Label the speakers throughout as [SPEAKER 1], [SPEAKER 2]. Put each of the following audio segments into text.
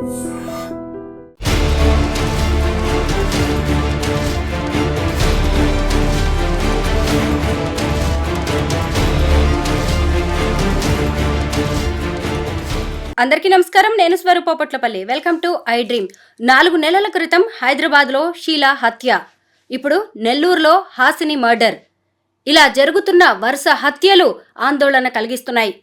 [SPEAKER 1] అందరికీ నమస్కారం. నేను స్వరూపపట్లపల్లి. Welcome to iDream. 4 నెలల క్రితం హైదరాబాద్లో షీలా హత్య, ఇప్పుడు నెల్లూరులో హాసిని మర్డర్. ఇలా జరుగుతున్న వరుస హత్యలు ఆందోళన కలిగిస్తున్నాయి.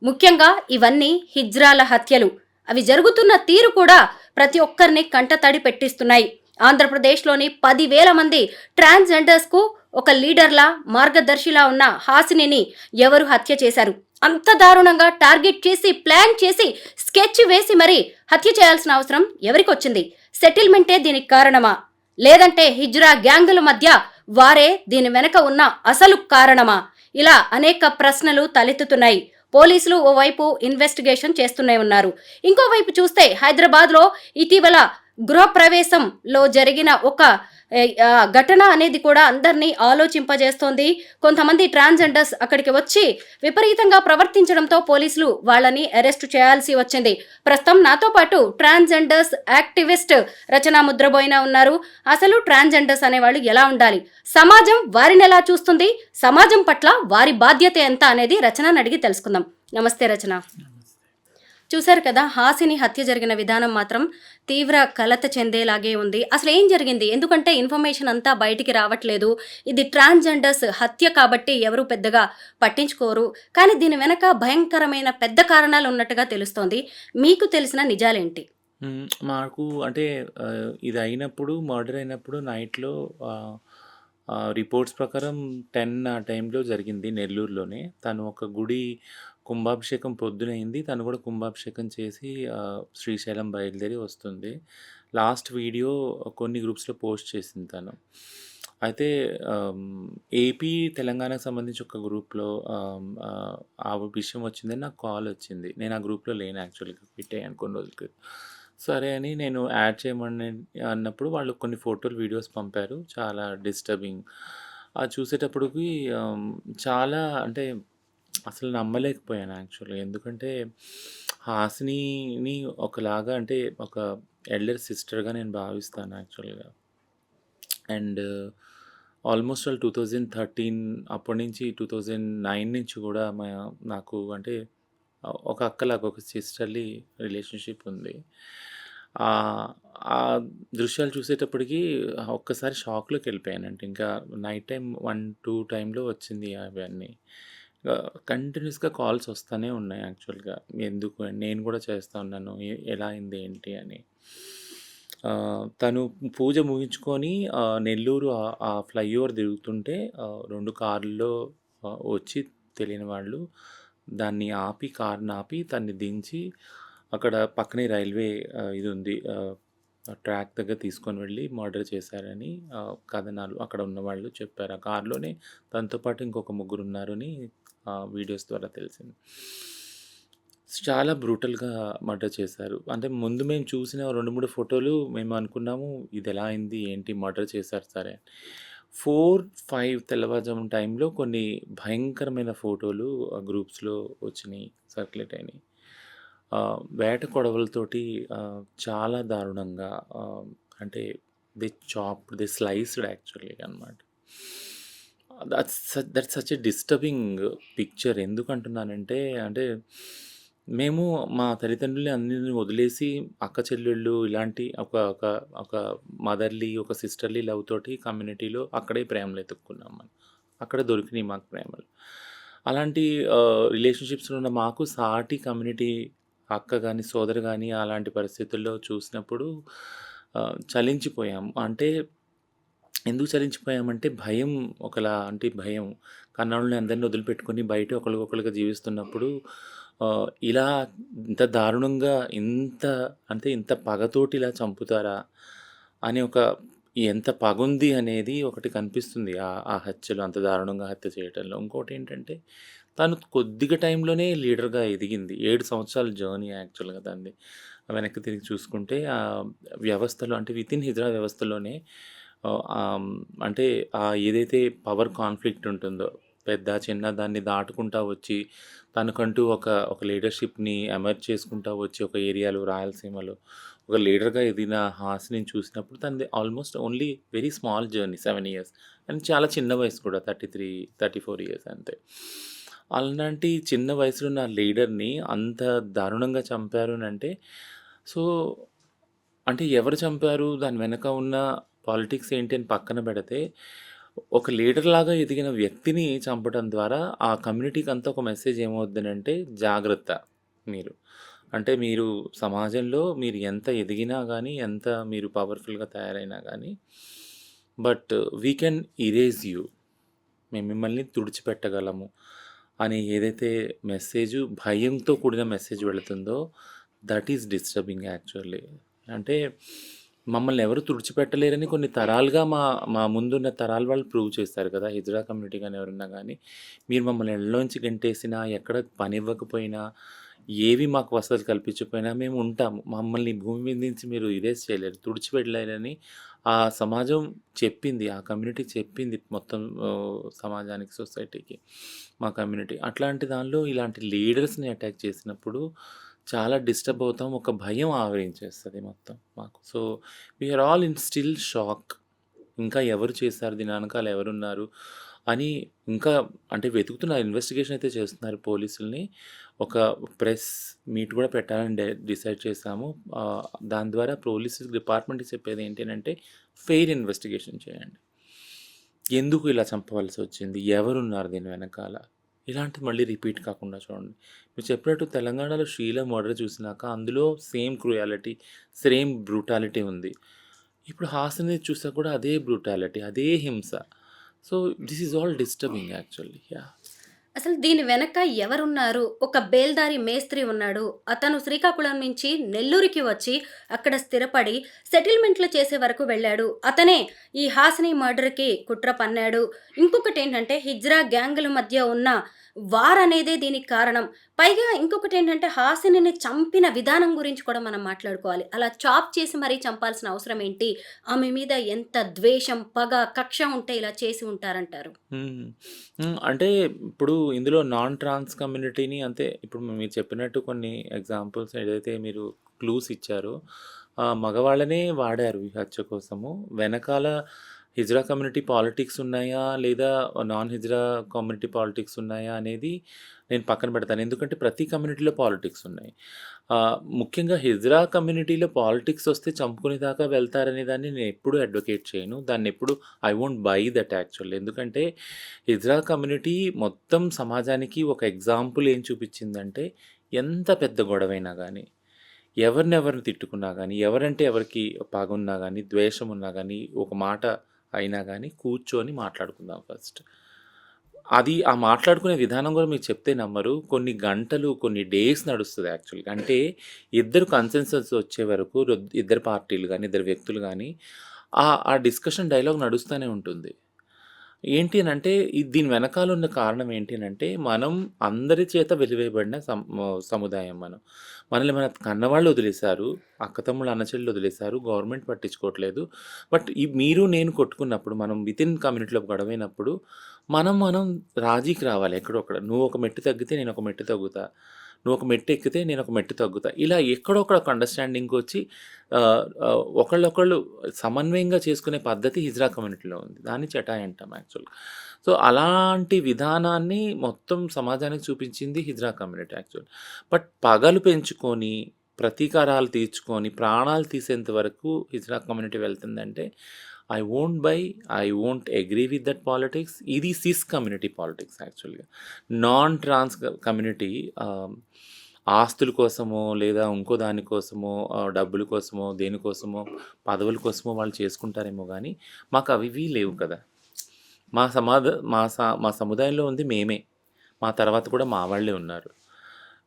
[SPEAKER 1] ముఖ్యంగా ఇవన్నీ హిజ్రాల హత్యలు. అవి జరుగుతున్న తీరు కూడా ప్రతి ఒక్కరిని కంటతడి పెట్టిస్తున్నాయి. ఆంధ్రప్రదేశ్లోని 10,000 మంది ట్రాన్స్జెండర్స్కు ఒక లీడర్లా, మార్గదర్శిలా ఉన్న హాసినిని ఎవరు హత్య చేశారు? అంత దారుణంగా టార్గెట్ చేసి, ప్లాన్ చేసి, స్కెచ్ వేసి మరీ హత్య చేయాల్సిన అవసరం ఎవరికొచ్చింది? సెటిల్మెంటే దీనికి కారణమా? లేదంటే హిజ్రా గ్యాంగుల మధ్య వారే దీని వెనక ఉన్న అసలు కారణమా? ఇలా అనేక ప్రశ్నలు తలెత్తుతున్నాయి. పోలీసులు ఓవైపు ఇన్వెస్టిగేషన్ చేస్తూనే ఉన్నారు. ఇంకోవైపు చూస్తే హైదరాబాద్లో ఇటీవల గృహప్రవేశంలో జరిగిన ఒక ఘటన అనేది కూడా అందరినీ ఆలోచింపజేస్తోంది. కొంతమంది ట్రాన్స్జెండర్స్ అక్కడికి వచ్చి విపరీతంగా ప్రవర్తించడంతో పోలీసులు వాళ్ళని అరెస్ట్ చేయాల్సి వచ్చింది. ప్రస్తుతం నాతో పాటు ట్రాన్స్జెండర్స్ యాక్టివిస్ట్ రచన ముద్రబోయిన ఉన్నారు. అసలు ట్రాన్స్జెండర్స్ అనేవాళ్ళు ఎలా ఉండాలి, సమాజం వారిని ఎలా చూస్తుంది, సమాజం పట్ల వారి బాధ్యత ఎంత అనేది రచనని అడిగి తెలుసుకుందాం. నమస్తే రచన. చూశారు కదా, హాసిని హత్య జరిగిన విధానం మాత్రం తీవ్ర కలత చెందేలాగే ఉంది. అసలు ఏం జరిగింది? ఎందుకంటే ఇన్ఫర్మేషన్ అంతా బయటికి రావట్లేదు. ఇది ట్రాన్స్జెండర్స్ హత్య కాబట్టి ఎవరు పెద్దగా పట్టించుకోరు. కానీ దీని వెనక భయంకరమైన పెద్ద కారణాలు ఉన్నట్టుగా తెలుస్తోంది. మీకు తెలిసిన నిజాలేంటి?
[SPEAKER 2] మాకు అంటే ఇది అయినప్పుడు, మర్డర్ అయినప్పుడు నైట్‌లో రిపోర్ట్స్ ప్రకారం 10 ఆ టైంలో జరిగింది నెల్లూరులోనే. తను ఒక గుడి కుంభాభిషేకం పొద్దునయింది. తను కూడా కుంభాభిషేకం చేసి శ్రీశైలం బయలుదేరి వస్తుంది. లాస్ట్ వీడియో కొన్ని గ్రూప్స్‌లో పోస్ట్ చేసింది తను. అయితే ఏపీ, తెలంగాణకు సంబంధించి ఒక గ్రూప్‌లో ఆ విషయం వచ్చిందని నాకు కాల్ వచ్చింది. నేను ఆ గ్రూప్‌లో లేను యాక్చువల్‌గా, క్విట్ అయ్యాను కొన్ని రోజుల క్రితం. సరే అని నేను యాడ్ చేయమని అన్నప్పుడు వాళ్ళు కొన్ని ఫోటోలు, వీడియోస్ పంపారు. చాలా డిస్టర్బింగ్. అది చూసేటప్పటికి చాలా అంటే అసలు నమ్మలేకపోయాను యాక్చువల్‌గా. ఎందుకంటే హాసినిని ఒకలాగా అంటే ఒక ఎల్డర్ సిస్టర్‌గా నేను భావిస్తాను యాక్చువల్‌గా. అండ్ ఆల్మోస్ట్ ఆల్ 2013 అప్పటి నుంచి 2009 నుంచి కూడా నాకు అంటే ఒక అక్కలాగా, ఒక సిస్టర్లీ రిలేషన్‌షిప్ ఉంది. ఆ దృశ్యాలు చూసేటప్పటికి ఒక్కసారి షాక్‌లోకి వెళ్ళిపోయానంటే, ఇంకా నైట్ టైం 1, 2 టైంలో వచ్చింది అవన్నీ. కంటిన్యూస్‌గా కాల్స్ వస్తూనే ఉన్నాయి యాక్చువల్‌గా. ఎందుకు నేను కూడా చేస్తా ఉన్నాను. ఎలా అయింది ఏంటి అని. తను పూజ ముగించుకొని నెల్లూరు ఆ ఫ్లైఓవర్ తిరుగుతుంటే 2 కార్‌ల్లో వచ్చి తెలియని వాళ్ళు దాన్ని ఆపి, కార్‌ని ఆపి తన్ని దించి అక్కడ పక్కనే రైల్వే ఇది ఉంది, ట్రాక్ దగ్గర తీసుకొని వెళ్ళి మర్డర్ చేశారని కథనాలు అక్కడ ఉన్నవాళ్ళు చెప్పారు. ఆ కార్‌లోనే తనతో పాటు ఇంకొక ముగ్గురు ఉన్నారని వీడియోస్ ద్వారా తెలిసింది. చాలా బ్రూటల్‌గా మర్డర్ చేశారు. అంటే ముందు మేము చూసిన 2, 3 ఫోటోలు మేము అనుకున్నాము ఇది ఎలా అయింది, ఏంటి, మర్డర్ చేశారు సరే. 4, 5 తెల్లవారుజామున టైంలో కొన్ని భయంకరమైన ఫోటోలు గ్రూప్స్‌లో వచ్చినాయి, సర్క్యులేట్ అయినాయి. వేట కొడవలతోటి చాలా దారుణంగా అంటే దే స్లైస్డ్ యాక్చువల్లీ అనమాట. That's such a disturbing picture. ఎందుకంటున్నానంటే, అంటే మేము మా తల్లిదండ్రుల్ని అందరిని వదిలేసి అక్క చెల్లెళ్ళు ఇలాంటి ఒక ఒక ఒక మదర్లీ, ఒక సిస్టర్లీ లవ్ తోటి కమ్యూనిటీలో అక్కడే ప్రేమలు ఎతుక్కున్నాం మనం. అక్కడ దొరికినాయి మాకు ప్రేమలు. అలాంటి రిలేషన్షిప్స్లో ఉన్న మాకు సాటి కమ్యూనిటీ అక్క కానీ, సోదరు కానీ అలాంటి పరిస్థితుల్లో చూసినప్పుడు చలించిపోయాం. అంటే ఎందుకు చలించిపోయామంటే భయం, ఒకలా అంటే భయం. కన్నోళ్ళని అందరిని వదిలిపెట్టుకొని బయట ఒకళ్ళకొకళ్ళుగా జీవిస్తున్నప్పుడు ఇలా ఇంత దారుణంగా, ఇంత పగతోటి ఇలా చంపుతారా అని ఎంత పగుంది అనేది ఒకటి కనిపిస్తుంది ఆ హత్యలో, అంత దారుణంగా హత్య చేయటంలో. ఇంకోటేంటంటే తను కొద్దిగా టైంలోనే లీడర్‌గా ఎదిగింది. 7 సంవత్సరాల జర్నీ యాక్చువల్‌గా తనది. వెనక్కి తిరిగి చూసుకుంటే ఆ వ్యవస్థలో అంటే వితిన్ హిజ్రా వ్యవస్థలోనే అంటే ఏదైతే పవర్ కాన్ఫ్లిక్ట్ ఉంటుందో, పెద్ద, చిన్న దాన్ని దాటుకుంటా వచ్చి తనకంటూ ఒక లీడర్‌షిప్‌ని ఎమర్జ్ చేసుకుంటా వచ్చి ఒక ఏరియాలో రాయలసీమలో ఒక లీడర్‌గా ఎదిగిన హాసినిని చూసినప్పుడు తనది almost only very small journey 7 years and చాలా చిన్న వయసు కూడా 33, 34 ఇయర్స్ అంతే. అలాంటి చిన్న వయసులో ఉన్న లీడర్‌ని అంత దారుణంగా చంపారు అనంటే సో, అంటే ఎవరు చంపారు? దాని వెనక ఉన్న పాలిటిక్స్ ఏంటి అని పక్కన పెడితే, ఒక లీడర్‌లాగా ఎదిగిన వ్యక్తిని చంపడం ద్వారా ఆ కమ్యూనిటీకంతా ఒక మెసేజ్ ఏమవుద్దనంటే జాగ్రత్త మీరు. అంటే మీరు సమాజంలో మీరు ఎంత ఎదిగినా గానీ, ఎంత మీరు పవర్‌ఫుల్‌గా తయారైనా గానీ, but we can erase you. మేము మిమ్మల్ని తుడిచిపెట్టగలము అని ఏదైతే మెసేజు భయంతో కూడిన మెసేజ్ వెళుతుందో దట్ ఈస్ డిస్టర్బింగ్ యాక్చువల్లీ. అంటే మమ్మల్ని ఎవరు తుడిచిపెట్టలేరని కొన్ని తరాలుగా మా ముందున్న తరాల వాళ్ళు ప్రూవ్ చేస్తారు కదా! హిజ్రా కమ్యూనిటీ గాని ఎవరన్నా గానీ, మీరు మమ్మల్ని ఇళ్ళలోంచి గెంటేసినా, ఎక్కడ పనివ్వకపోయినా, ఏవి మాకు వసతులు కల్పించకపోయినా మేము ఉంటాము. మమ్మల్ని భూమి మీద నుంచి మీరు ఇరేజ్ చేయలేరు, తుడిచిపెట్టలేరని ఆ సమాజం చెప్పింది. ఆ కమ్యూనిటీ చెప్పింది మొత్తం సమాజానికి, సొసైటీకి మా కమ్యూనిటీ. అట్లాంటి దానిలో ఇలాంటి లీడర్స్‌ని అటాక్ చేసినప్పుడు చాలా డిస్టర్బ్ అవుతాం. ఒక భయం ఆవరించేస్తది మొత్తం మాకు. So, we are all in still shock. ఇంకా ఎవరు చేశారు? దీని వెనకాల ఎవరున్నారు? అని ఇంకా అంటే వెతుకుతున్నారు. ఇన్వెస్టిగేషన్ అయితే చేస్తున్నారు పోలీసుల్ని. ఒక ప్రెస్ మీట్ కూడా పెట్టాలని డిసైడ్ చేశాము. దాని ద్వారా పోలీస్ డిపార్ట్మెంట్‌కి చెప్పేది ఏంటి అనంటే ఫెయిర్ ఇన్వెస్టిగేషన్ చేయండి. ఎందుకు ఇలా చంపవలసి వచ్చింది? ఎవరున్నారు దీని వెనకాల? ఇలాంటిది మళ్ళీ రిపీట్ కాకుండా చూడండి. మీరు చెప్పినట్టు తెలంగాణలో షీలా మర్డర్ చూసినాక అందులో సేమ్ క్రూయాలిటీ, సేమ్ బ్రూటాలిటీ ఉంది. ఇప్పుడు హాసిని చూసాక కూడా అదే బ్రూటాలిటీ, అదే హింస. So, this is all disturbing actually. Yeah!
[SPEAKER 1] అసలు దీని వెనక ఎవరున్నారు? ఒక బేల్దారి మేస్త్రి ఉన్నాడు. అతను శ్రీకాకుళం నుంచి నెల్లూరుకి వచ్చి అక్కడ స్థిరపడి సెటిల్మెంట్లు చేసే వరకు వెళ్ళాడు. అతనే ఈ హాసిని మర్డర్‌కి కుట్ర పన్నాడు. ఇంకొకటేంటంటే హిజ్రా గ్యాంగుల మధ్య ఉన్న వార్ అనేదే దీనికి కారణం. పైగా ఇంకొకటేంటంటే హాసినిని చంపిన విధానం గురించి కూడా మనం మాట్లాడుకోవాలి. అలా చాప్ చేసి మరీ చంపాల్సిన అవసరం ఏంటి? ఆమె మీద ఎంత ద్వేషం, పగ, కక్ష ఉంటే ఇలా చేసి ఉంటారంటారు?
[SPEAKER 2] హ్మ్. అంటే ఇప్పుడు ఇందులో నాన్ ట్రాన్స్ కమ్యూనిటీని అంటే ఇప్పుడు మీరు చెప్పినట్టు కొన్ని ఎగ్జాంపుల్స్ ఏదైతే మీరు క్లూస్ ఇచ్చారో మగవాళ్ళనే వాడారు ఈ హత్య కోసము. వెనకాల హిజ్రా కమ్యూనిటీ పాలిటిక్స్ ఉన్నాయా? లేదా నాన్ హిజ్రా కమ్యూనిటీ పాలిటిక్స్ ఉన్నాయా? అనేది నేను పక్కన పెడతాను. ఎందుకంటే ప్రతి కమ్యూనిటీలో పాలిటిక్స్ ఉన్నాయి. ముఖ్యంగా హిజ్రా కమ్యూనిటీలో పాలిటిక్స్ వస్తే చంపుకునే దాకా వెళ్తారనే దాన్ని నేను ఎప్పుడూ అడ్వకేట్ చేయను. దాన్నెప్పుడు I won't buy that actually. ఎందుకంటే హిజ్రా కమ్యూనిటీ మొత్తం సమాజానికి ఒక ఎగ్జాంపుల్ ఏం చూపించిందంటే ఎంత పెద్ద గొడవైనా గానీ, ఎవరినెవరిని తిట్టుకున్నా గానీ, ఎవరంటే ఎవరికి పగున్నా గానీ, ద్వేషం ఉన్నా గానీ, ఒక మాట అయినా గానీ కూర్చొని మాట్లాడుకుందాం ఫస్ట్. అది ఆ మాట్లాడుకునే విధానం కూడా మీరు చెప్తే నమ్మరు. కొన్ని గంటలు, కొన్ని డేస్ నడుస్తది యాక్చువల్‌గా. అంటే ఇద్దరు కన్సెన్సస్ వచ్చే వరకు ఇద్దరు పార్టీలు గానీ, ఇద్దరు వ్యక్తులు గానీ ఆ డిస్కషన్ డైలాగ్ నడుస్తూనే ఉంటుంది. ఏంటి అనంటే దీని వెనకాల ఉన్న కారణం ఏంటి అనంటే మనం అందరి చేత వెలివేయబడిన సముదాయం మనం. మనల్ని మన కన్నవాళ్ళు వదిలేశారు. అక్కతమ్ముళ్ళు, అన్నచెల్లెలు వదిలేశారు. గవర్నమెంట్ పట్టించుకోవట్లేదు. బట్ మీరు నేను కొట్టుకున్నప్పుడు మనం వితిన్ కమ్యూనిటీలో గొడవైనప్పుడు మనం రాజీకి రావాలి ఎక్కడో అక్కడ. నువ్వు ఒక మెట్టు తగ్గితే నేను ఒక మెట్టు తగ్గుతా. నువ్వు ఒక మెట్టు ఎక్కితే నేను ఒక మెట్టు తగ్గుతా. ఇలా ఎక్కడో అక్కడ ఒక అండర్‌స్టాండింగ్‌కొచ్చి ఒకళ్ళొకళ్ళు సమన్వయంగా చేసుకునే పద్ధతి హిజ్రా కమ్యూనిటీలో ఉంది. దాన్ని చటాయి అంటాం యాక్చువల్‌గా. సో, అలాంటి విధానాన్ని మొత్తం సమాజానికి చూపించింది హిజ్రా కమ్యూనిటీ యాక్చువల్. బట్ పగలు పెంచుకొని, ప్రతీకారాలు తీర్చుకొని, ప్రాణాలు తీసేంత వరకు హిజ్రా కమ్యూనిటీ వెళ్తుందంటే I won't agree with that politics. ఇది సిస్ కమ్యూనిటీ పాలిటిక్స్ యాక్చువల్‌గా. నాన్ ట్రాన్స్ కమ్యూనిటీ ఆస్తుల కోసమో, లేదా ఇంకో దాని కోసమో, డబ్బుల కోసమో, దేనికోసమో, పదవుల కోసమో వాళ్ళు చేసుకుంటారేమో గానీ, మాకు అవివి లేవు కదా! మా సముదాయంలో ఉంది మేమే. మా తర్వాత కూడా మా వాళ్ళే ఉన్నారు.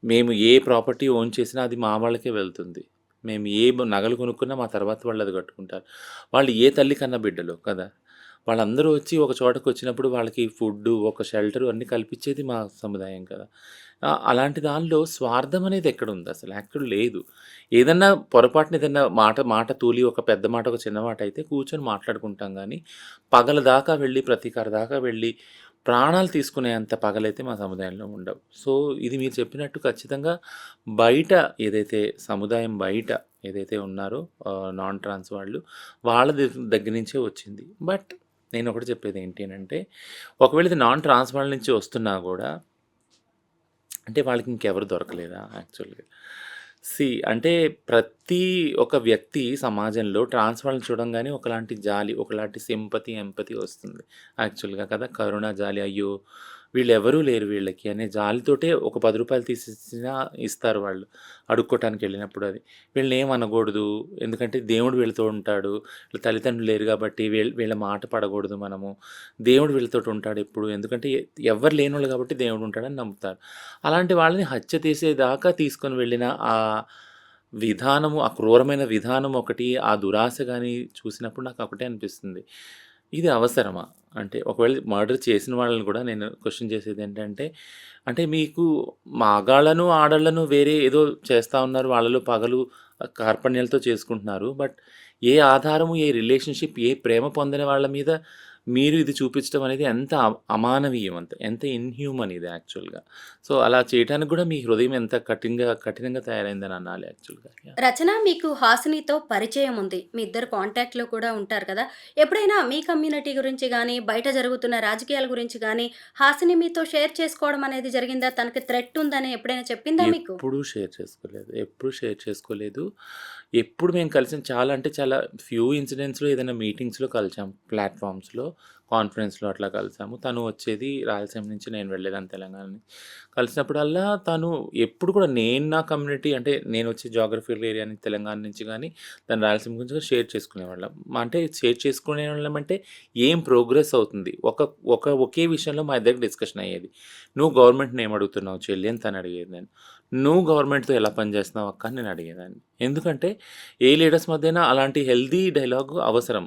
[SPEAKER 2] మేము ఏ ప్రాపర్టీ ఓన్ చేసినా అది మా వాళ్ళకే వెళ్తుంది. మేము ఏ నగలు కొనుక్కున్నా మా తర్వాత వాళ్ళు అది కట్టుకుంటారు. వాళ్ళు ఏ తల్లి కన్న బిడ్డలో కదా! వాళ్ళందరూ వచ్చి ఒక చోటకొచ్చినప్పుడు వాళ్ళకి ఫుడ్డు, ఒక షెల్టరు అన్నీ కల్పించేది మా సముదాయం కదా! అలాంటి దానిలో స్వార్థం అనేది ఎక్కడుంది అసలు? యాక్చువల్ లేదు. ఏదన్నా పొరపాటున ఏదన్నా మాట తూలి ఒక పెద్ద మాట, ఒక చిన్న మాట అయితే కూర్చొని మాట్లాడుకుంటాం గానీ, పగల దాకా వెళ్ళి, ప్రతీకార దాకా వెళ్ళి, ప్రాణాలు తీసుకునేంత పగలైతే మా సముదాయంలో ఉండవు. సో, ఇది మీరు చెప్పినట్టు ఖచ్చితంగా బయట ఏదైతే సముదాయం బయట ఏదైతే ఉన్నారో నాన్ ట్రాన్స్ వాళ్ళు, వాళ్ళ దగ్గర నుంచే వచ్చింది. బట్ నేనొకటి చెప్పేదేంటి అనంటే, ఒకవేళ ఇది నాన్ ట్రాన్స్ వాళ్ళ నుంచి వస్తున్నా గూడా అంటే వాళ్ళకి ఇంకెవరు దొరకలేదా యాక్చువల్‌గా? అంటే ప్రతి ఒక వ్యక్తి సమాజంలో ట్రాన్స్ వాళ్ళని చూడంగానే ఒకలాంటి జాలి, ఒకలాంటి సింపతి, ఎంపతి వస్తుంది యాక్చువల్‌గా కదా! కరుణ, జాలి అయ్యో! వీళ్ళెవరూ లేరు వీళ్ళకి అనే జాలితోటే ఒక రూ. 10 తీసిచ్చినా ఇస్తారు వాళ్ళు. అడుక్కోటానికెళ్ళినప్పుడు అది. వీళ్ళనేం అనకూడదు. ఎందుకంటే దేవుడు వీళ్ళతో ఉంటాడు. వీళ్ళ తల్లిదండ్రులు లేరు కాబట్టి వీళ్ళ మాట పడకూడదు మనము. దేవుడు వీళ్ళతోటి ఉంటాడు ఎప్పుడు. ఎందుకంటే ఎవ్వరు లేనోళ్ళు కాబట్టి దేవుడు ఉంటాడని నమ్ముతారు. అలాంటి వాళ్ళని హత్య చేసేదాకా తీసుకొని వెళ్ళిన ఆ విధానము, ఆ క్రూరమైన విధానం ఒకటి, ఆ దురాశ గాని చూసినప్పుడు నాకు ఒకటే అనిపిస్తుంది. ఇది అవసరమా? అంటే ఒకవేళ మర్డర్ చేసిన వాళ్ళని కూడా నేను క్వెషన్ చేసేదేంటంటే, అంటే మీకు మగాళ్ళను, ఆడోళ్ళను వేరే ఏదో చేస్తా ఉన్నారు. వాళ్ళలో పగలు, కార్పణ్యాలతో చేసుకుంటున్నారు. బట్ ఏ ఆధారము, ఏ రిలేషన్‌షిప్, ఏ ప్రేమ పొందని వాళ్ళ మీద మీరు ఇది చూపించడం అనేది ఎంత అమానవీయం, ఎంత ఇన్‌హ్యూమన్ ఇది యాక్చువల్‌గా. సో, అలా చేయటానికి కూడా మీ హృదయం ఎంత కఠినంగా తయారైందని అనాలి యాక్చువల్‌గా. యాహ్!
[SPEAKER 1] రచన, మీకు హాసినితో పరిచయం ఉంది. మీ ఇద్దరు కాంటాక్ట్‌లో కూడా ఉంటారు కదా! ఎప్పుడైనా మీ కమ్యూనిటీ గురించి గానీ, బయట జరుగుతున్న రాజకీయాల గురించి గానీ, హాసిని మీతో షేర్ చేసుకోవడం అనేది జరిగిందా? తనకి థ్రెట్ ఉందని ఎప్పుడైనా చెప్పిందా మీకు?
[SPEAKER 2] ఎప్పుడూ షేర్ చేసుకోలేదు. ఎప్పుడూ షేర్ చేసుకోలేదు. ఎప్పుడు మేము కలిసిన చాలా అంటే చాలా ఫ్యూ ఇన్సిడెంట్స్‌లో ఏదైనా మీటింగ్స్‌లో కలిసాం. ప్లాట్‌ఫామ్స్‌లో, కాన్ఫరెన్స్‌లో అట్లా కలిసాము. తను వచ్చేది రాయలసీమ నుంచి, నేను వెళ్ళేదాన్ని తెలంగాణ నుంచి. కలిసినప్పుడల్లా తను ఎప్పుడు కూడా నేను నా కమ్యూనిటీ అంటే నేను వచ్చే జియోగ్రఫికల్ ఏరియా నుంచి తెలంగాణ నుంచి గానీ, తను రాయలసీమ గురించి కూడా షేర్ చేసుకునేవాళ్ళం. అంటే షేర్ చేసుకునేవాళ్ళం అంటే ఏం ప్రోగ్రెస్ అవుతుంది. ఒకే విషయంలో మా ఇద్దరికి డిస్కషన్ అయ్యేది. "నువ్వు గవర్నమెంట్‌ని ఏం అడుగుతున్నావు చెల్లి" అని తను అడిగేది నేను. "నువ్వు గవర్నమెంట్‌తో ఎలా పని చేస్తున్నావు అక్క" అని నేను అడిగేదాన్ని. ఎందుకంటే ఏ లీడర్స్ మధ్యన అలాంటి హెల్తీ డైలాగ్ అవసరం.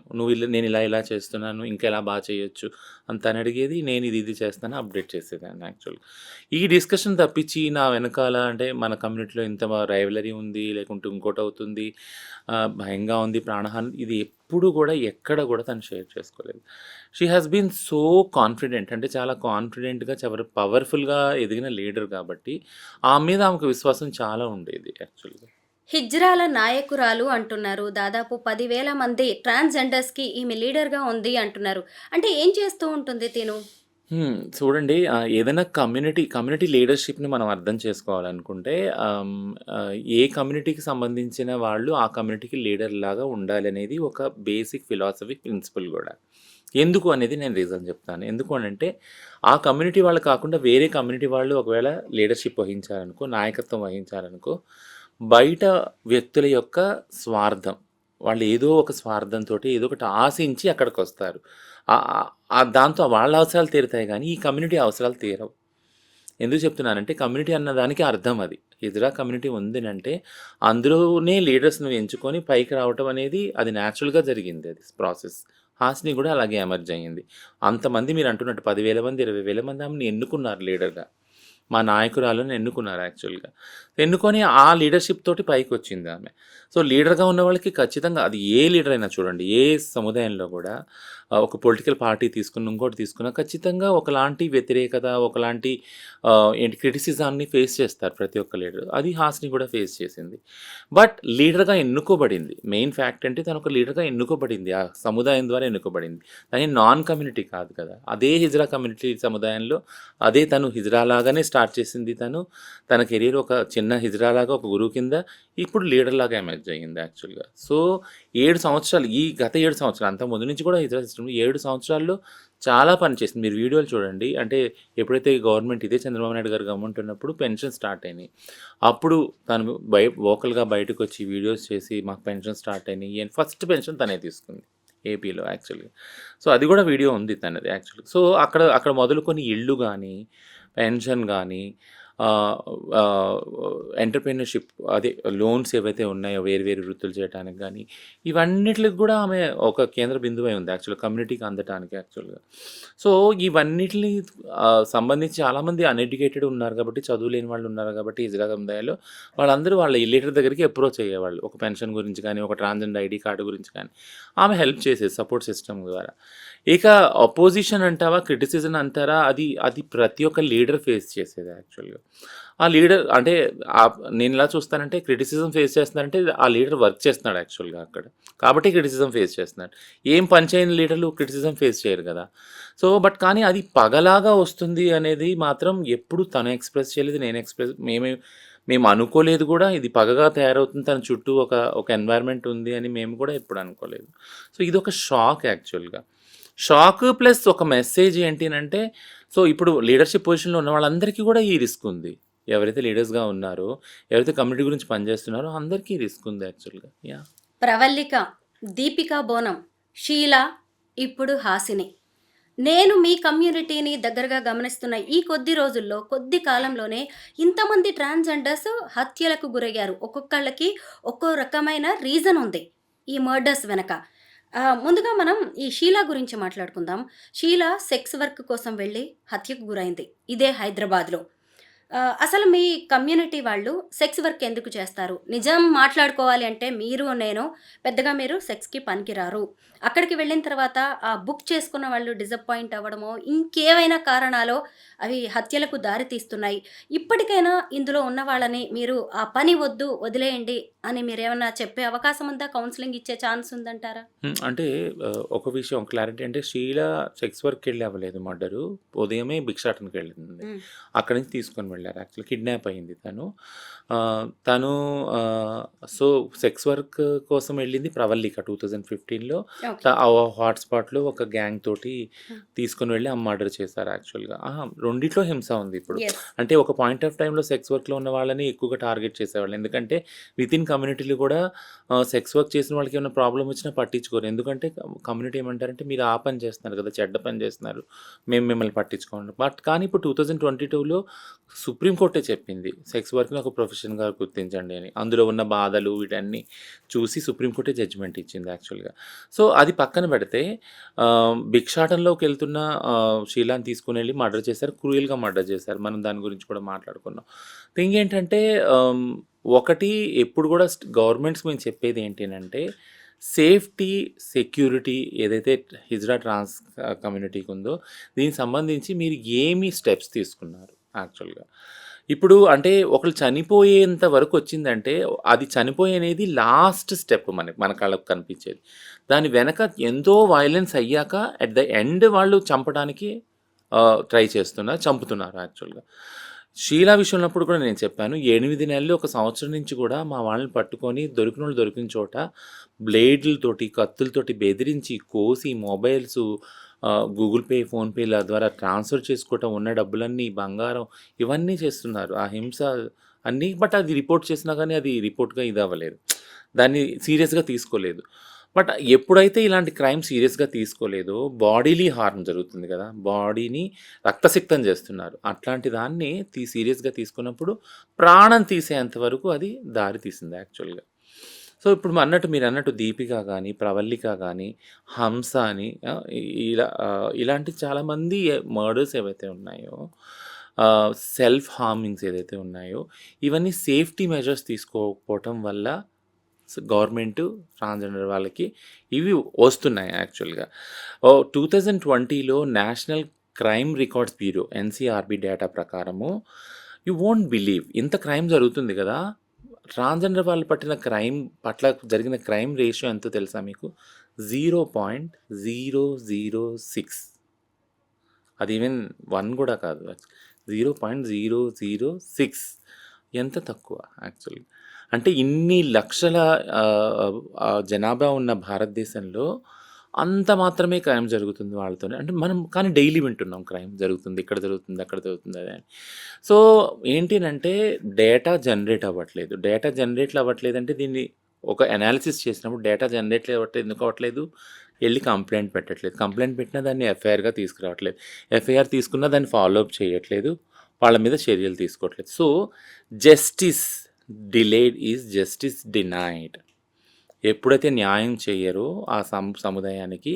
[SPEAKER 2] నేను ఇలా చేస్తున్నాను, ఇంకా ఎలా బాగా చేయొచ్చు అని తను అడిగేది. నేను ఇది చేస్తాను అప్డేట్ చేసేదాన్ని యాక్చువల్‌గా. ఈ డిస్కషన్ తప్పించి నా వెనకాల అంటే మన కమ్యూనిటీలో ఇంత రైవలరీ ఉంది, లేకుంటే ఇంకోటవుతుంది, భయంగా ఉంది, ప్రాణహాని ఇది ఎప్పుడు కూడా ఎక్కడ కూడా తను షేర్ చేసుకోలేదు. She has been so confident, అంటే చాలా కాన్ఫిడెంట్‌గా పవర్‌ఫుల్‌గా ఎదిగిన లీడర్ కాబట్టి ఆమె మీద ఆమెకు విశ్వాసం చాలా ఉండేది యాక్చువల్‌గా.
[SPEAKER 1] హిజ్రాల నాయకురాలు అంటున్నారు. దాదాపు 10,000 మంది ట్రాన్స్‌జెండర్స్‌కి ఈమె లీడర్‌గా ఉంది అంటున్నారు. అంటే ఏం చేస్తూ ఉంటుంది తిను?
[SPEAKER 2] చూడండి, ఏదైనా కమ్యూనిటీ లీడర్‌షిప్‌ని మనం అర్థం చేసుకోవాలనుకుంటే ఏ కమ్యూనిటీకి సంబంధించిన వాళ్ళు ఆ కమ్యూనిటీకి లీడర్‌లాగా ఉండాలనేది ఒక బేసిక్ ఫిలాసఫీ ప్రిన్సిపల్ గూడా. ఎందుకు అనేది నేను రీజన్ చెప్తాను. ఎందుకు అనంటే ఆ కమ్యూనిటీ వాళ్ళు కాకుండా వేరే కమ్యూనిటీ వాళ్ళు ఒకవేళ లీడర్‌షిప్ వహించారనుకో, నాయకత్వం వహించారనుకో, బయట వ్యక్తుల యొక్క స్వార్థం, వాళ్ళు ఏదో ఒక స్వార్థంతోటి ఏదో ఒకటి ఆశించి అక్కడికొస్తారు. దాంతో వాళ్ళ అవసరాలు తీరుతాయి గానీ, ఈ కమ్యూనిటీ అవసరాలు తీరవు. ఎందుకు చెప్తున్నానంటే కమ్యూనిటీ అన్నదానికి అర్థం అది. హిజ్రా కమ్యూనిటీ ఉందనంటే అందులోనే లీడర్స్‌ని ఎంచుకొని పైకి రావటం అనేది అది న్యాచురల్‌గా జరిగింది అది ప్రాసెస్. హాసిని కూడా అలాగే ఎమర్జ్ అయ్యింది. అంతమంది మీరు అంటున్నట్టు 10,000 మంది, 20,000 మంది ఆమెని ఎన్నుకున్నారు లీడర్‌గా. మా నాయకురాలను ఎన్నుకున్నారు యాక్చువల్‌గా. ఎన్నుకొని ఆ లీడర్‌షిప్ తోటి పైకొచ్చింది ఆమె. సో, లీడర్‌గా ఉన్న వాళ్ళకి ఖచ్చితంగా అది ఏ లీడర్ అయినా చూడండి, ఏ సముదాయంలో కూడా ఒక పొలిటికల్ పార్టీ తీసుకున్న, ఇంకోటి తీసుకున్నా ఖచ్చితంగా ఒకలాంటి వ్యతిరేకత, ఒకలాంటి క్రిటిసిజాన్ని ఫేస్ చేస్తారు ప్రతి ఒక్క లీడర్. అది హాసిని కూడా ఫేస్ చేసింది. బట్ లీడర్‌గా ఎన్నుకోబడింది. మెయిన్ ఫ్యాక్ట్ అంటే తను ఒక లీడర్‌గా ఎన్నుకోబడింది. ఆ సముదాయం ద్వారా ఎన్నుకోబడింది. తను నాన్ కమ్యూనిటీ కాదు కదా! అదే హిజ్రా కమ్యూనిటీ సముదాయంలో అదే తను హిజ్రా లాగానే స్టార్ట్ చేసింది తను. తన కెరీర్ ఒక చిన్న హిజ్రా లాగా ఒక గురువు కింద, ఇప్పుడు లీడర్ లాగా ఎమర్జ్ అయ్యింది యాక్చువల్‌గా. సో, 7 సంవత్సరాలు, ఈ గత 7 సంవత్సరాలు, అంతకుముందు నుంచి కూడా హిజ్రా సిస్టమ్‌లో 7 సంవత్సరాల్లో చాలా పని చేసింది. మీరు వీడియోలు చూడండి. అంటే ఎప్పుడైతే గవర్నమెంట్ ఇదే చంద్రబాబు నాయుడు గారు గవర్నమెంట్ ఉన్నప్పుడు పెన్షన్ స్టార్ట్ అయినాయి. అప్పుడు తను వోకల్‌గా బయటకొచ్చి వీడియోస్ చేసి మాకు పెన్షన్ స్టార్ట్ అయినాయి అని ఫస్ట్ పెన్షన్ తనే తీసుకుంది ఏపీలో యాక్చువల్‌గా. సో, అది కూడా వీడియో ఉంది తనది యాక్చువల్‌గా. సో, అక్కడ మొదలుకొని ఇల్లు గానీ, పెన్షన్ గానీ, ఎంటర్‌ప్రెన్యూర్‌షిప్ అదే లోన్స్ ఏవైతే ఉన్నాయో వేరు వేరు వృత్తులు చేయటానికి గానీ, ఇవన్నిట్లికి గూడా ఆమె ఒక కేంద్ర బిందువై ఉంది యాక్చువల్‌గా కమ్యూనిటీకి అందటానికి యాక్చువల్‌గా. సో, ఇవన్నిటిని సంబంధించి చాలామంది అన్‌ఎడ్యుకేటెడ్ ఉన్నారు కాబట్టి, చదువు లేని వాళ్ళు ఉన్నారు కాబట్టి ఇజ్రా సముదాయంలో వాళ్ళందరూ వాళ్ళ లీడర్ దగ్గరికి అప్రోచ్ అయ్యేవాళ్ళు. ఒక పెన్షన్ గురించి కానీ, ఒక ట్రాన్స్‌జెండర్ ఐడీ కార్డ్ గురించి కానీ, ఆమె హెల్ప్ చేసేది సపోర్ట్ సిస్టమ్ ద్వారా. ఇక అపోజిషన్ అంటావా, క్రిటిసిజం అంటారా, అది ప్రతి ఒక్క లీడర్ ఫేస్ చేసేది యాక్చువల్‌గా. ఆ లీడర్ అంటే నేను ఎలా చూస్తానంటే క్రిటిసిజం ఫేస్ చేస్తున్నారంటే ఆ లీడర్ వర్క్ చేస్తున్నాడు యాక్చువల్‌గా అక్కడ. కాబట్టి క్రిటిసిజం ఫేస్ చేస్తున్నాడు. ఏం పని చేయని లీడర్లు క్రిటిసిజం ఫేస్ చేయరు కదా! సో, కానీ అది పగలాగా వస్తుంది అనేది మాత్రం ఎప్పుడు తను ఎక్స్‌ప్రెస్ చేయలేదు. మేము అనుకోలేదు కూడా. ఇది పగగా తయారవుతుంది. తన చుట్టూ ఒక ఎన్వైర్న్‌మెంట్ ఉంది అని మేము కూడా ఎప్పుడు అనుకోలేదు. సో, ఇదొక షాక్ యాక్చువల్‌గా. షాక్ ప్లస్ ఒక మెసేజ్ ఏంటి అనంటే, సో, ఇప్పుడు లీడర్‌షిప్ పొజిషన్‌లో ఉన్న వాళ్ళందరికీ కూడా ఈ రిస్క్ ఉంది. ఎవరైతే లీడర్స్‌గా ఉన్నారో, ఎవరైతే కమ్యూనిటీ గురించి పనిచేస్తున్నారో అందరికీ రిస్క్ ఉంది యాక్చువల్‌గా. యాహ్!
[SPEAKER 1] ప్రవల్లిక, దీపికా బోనం, షీల, ఇప్పుడు హాసిని. నేను మీ కమ్యూనిటీని దగ్గరగా గమనిస్తున్న ఈ కొద్ది రోజుల్లో, కొద్ది కాలంలోనే ఇంతమంది ట్రాన్స్‌జెండర్స్ హత్యలకు గురయ్యారు. ఒక్కొక్కళ్ళకి ఒక్కో రకమైన రీజన్ ఉంది ఈ మర్డర్స్ వెనక. ముందుగా మనం ఈ షీల గురించి మాట్లాడుకుందాం. షీల సెక్స్ వర్క్ కోసం వెళ్ళి హత్యకు గురైంది. ఇదే హైదరాబాద్‌లో. అసలు మీ కమ్యూనిటీ వాళ్ళు సెక్స్ వర్క్ ఎందుకు చేస్తారు? నిజం మాట్లాడుకోవాలి అంటే నేను పెద్దగా మీరు సెక్స్‌కి పనికిరారు. అక్కడికి వెళ్ళిన తర్వాత బుక్ చేసుకున్న వాళ్ళు డిసప్పాయింట్ అవ్వడమో, ఇంకేవైనా కారణాలో అవి హత్యలకు దారి తీస్తున్నాయి. ఇప్పటికైనా ఇందులో ఉన్న వాళ్ళని మీరు ఆ పని వద్దు, వదిలేయండి అని మీరేమన్నా చెప్పే అవకాశం ఉందా? కౌన్సెలింగ్ ఇచ్చే ఛాన్స్ ఉందంటారా?
[SPEAKER 2] అంటే ఒక విషయం క్లారిటీ అంటే షీల సెక్స్ వర్క్‌కెళ్ళి అవ్వలేదు మర్డరు. ఉదయమే భిక్షాటనకెళ్ళింది.
[SPEAKER 1] హ్మ్.
[SPEAKER 2] అక్కడి నుంచి తీసుకొని వెళ్లారు. యాక్చువల్లీ కిడ్నాప్ అయింది తను. తను సో, సెక్స్ వర్క్ కోసం వెళ్ళింది ప్రవల్లిక 2015లో.
[SPEAKER 1] ఓకే.
[SPEAKER 2] ఆ హాట్‌స్పాట్‌లో ఒక గ్యాంగ్ తోటి
[SPEAKER 1] హ్మ్.
[SPEAKER 2] తీసుకొని వెళ్ళి మర్డర్ చేశారు యాక్చువల్‌గా. రెండిట్లో హింస ఉంది ఇప్పుడు.
[SPEAKER 1] యెస్.
[SPEAKER 2] అంటే ఒక పాయింట్ ఆఫ్ టైమ్‌లో సెక్స్ వర్క్‌లో ఉన్న వాళ్ళని ఎక్కువగా టార్గెట్ చేసేవాళ్ళు. ఎందుకంటే వితిన్ కమ్యూనిటీలో కూడా సెక్స్ వర్క్ చేసిన వాళ్ళకి ఏమైనా ప్రాబ్లమ్ వచ్చినా పట్టించుకోరు. ఎందుకంటే కమ్యూనిటీ ఏమంటారంటే మీరు ఆ పని చేస్తున్నారు కదా! చెడ్డ పని చేస్తున్నారు. మేము మిమ్మల్ని పట్టించుకోము. కానీ ఇప్పుడు 2022లో సుప్రీం కోర్టే చెప్పింది. సెక్స్ వర్క్‌ని ఒక ప్రొఫెషన్‌గా గుర్తించండి అని. అందులో ఉన్న బాధలు వీటన్నీ చూసి సుప్రీం కోర్టే జడ్జిమెంట్ ఇచ్చింది యాక్చువల్‌గా. సో, అది పక్కన పెడితే భిక్షాటనలోకెళ్తున్న షీలాని తీసుకొనెళ్ళి మర్డర్ చేశారు. క్రూయల్‌గా మర్డర్ చేశారు. మనం దాని గురించి కూడా మాట్లాడుకున్నాం. థింగ్ ఏంటంటే ఒకటి ఎప్పుడు కూడా గవర్నమెంట్స్ మేము చెప్పేది ఏంటి అనంటే సేఫ్టీ, సెక్యూరిటీ ఏదైతే హిజ్రా ట్రాన్స్ కమ్యూనిటీకి ఉందో దీనికి సంబంధించి మీరు ఏమి స్టెప్స్ తీసుకున్నారు యాక్చువల్‌గా? ఇప్పుడు అంటే ఒకళ్ళు చనిపోయేంత వరకు వచ్చిందంటే అది అనేది లాస్ట్ స్టెప్ మన కళ్ళకు కనిపించేది. దాని వెనక ఎంతో వయలెన్స్ అయ్యాక అట్ ద ఎండ్ వాళ్ళు చంపడానికి ట్రై చేస్తున్నారు. చంపుతున్నారు యాక్చువల్‌గా. షీలా విషయంలో కూడా నేను చెప్పాను. 8 నెలలు, ఒక సంవత్సరం నుంచి కూడా మా వాళ్ళని పట్టుకొని దొరికినోళ్ళు దొరికిన చోట బ్లేడ్‌లతోటి, కత్తులతోటి బెదిరించి, కోసి మొబైల్సు, గూగుల్ పే, ఫోన్‌పేల ద్వారా ట్రాన్స్‌ఫర్ చేసుకోవటం, ఉన్న డబ్బులన్నీ, బంగారం ఇవన్నీ చేస్తున్నారు. ఆ హింస అన్నీ. బట్ అది రిపోర్ట్ చేసినా కానీ అది రిపోర్ట్‌గా ఇదవ్వలేదు. దాన్ని సీరియస్‌గా తీసుకోలేదు. బట్ ఎప్పుడైతే ఇలాంటి క్రైమ్ సీరియస్‌గా తీసుకోలేదో బాడీలీ హార్మ్ జరుగుతుంది కదా! బాడీని రక్తసిక్తం చేస్తున్నారు. అట్లాంటి దాన్ని సీరియస్‌గా తీసుకున్నప్పుడు ప్రాణం తీసేంత వరకు అది దారి తీసింది యాక్చువల్‌గా. సో, ఇప్పుడు మీరన్నట్టు దీపిక గానీ, ప్రవల్లిక గానీ, హంస అని ఇలాంటి చాలామంది మర్డర్స్ ఏవైతే ఉన్నాయో, సెల్ఫ్ హార్మింగ్స్ ఏదైతే ఉన్నాయో, ఇవన్నీ సేఫ్టీ మెజర్స్ తీసుకోకపోవటం వల్ల గవర్నమెంటు ట్రాన్స్‌జెండర్ వాళ్ళకి ఇవి వస్తున్నాయి యాక్చువల్‌గా. 2020లో national crime records bureau NCRB data ప్రకారము యూ వోంట్ బిలీవ్ ఇంత క్రైమ్ జరుగుతుంది కదా! ట్రాన్స్‌జెండర్ వాళ్ళు పట్ల జరిగిన క్రైమ్ రేషియో ఎంతో తెలుసా మీకు? 0.006. అది ఈవెన్ 1 కూడా కాదు. 0.006. ఎంత తక్కువ యాక్చువల్‌గా. అంటే ఇన్ని లక్షల జనాభా ఉన్న భారతదేశంలో అంత మాత్రమే క్రైమ్ జరుగుతుంది వాళ్ళతోనే. అంటే మనం కానీ డైలీ వింటున్నాం క్రైమ్ జరుగుతుంది, ఇక్కడ జరుగుతుంది, అక్కడ జరుగుతుంది అని. సో, ఏంటి అనంటే డేటా జనరేట్ అవ్వట్లేదు. డేటా జనరేట్లు అవ్వట్లేదంటే దీన్ని ఒక అనాలిసిస్ చేసినప్పుడు డేటా జనరేట్ అవ్వట్లేదు. ఎందుకు అవ్వట్లేదు? ఎళ్లి కంప్లెయింట్ పెట్టట్లేదు. కంప్లెయింట్ పెట్టినా దాన్ని ఎఫ్ఐఆర్‌గా తీసుకురావట్లేదు. ఎఫ్ఐఆర్ తీసుకున్నా దాన్ని ఫాలో అప్ చేయట్లేదు. వాళ్ళ మీద చర్యలు తీసుకోవట్లేదు. So justice delayed is justice denied. ఎప్పుడైతే న్యాయం చేయరో ఆ సముదాయానికి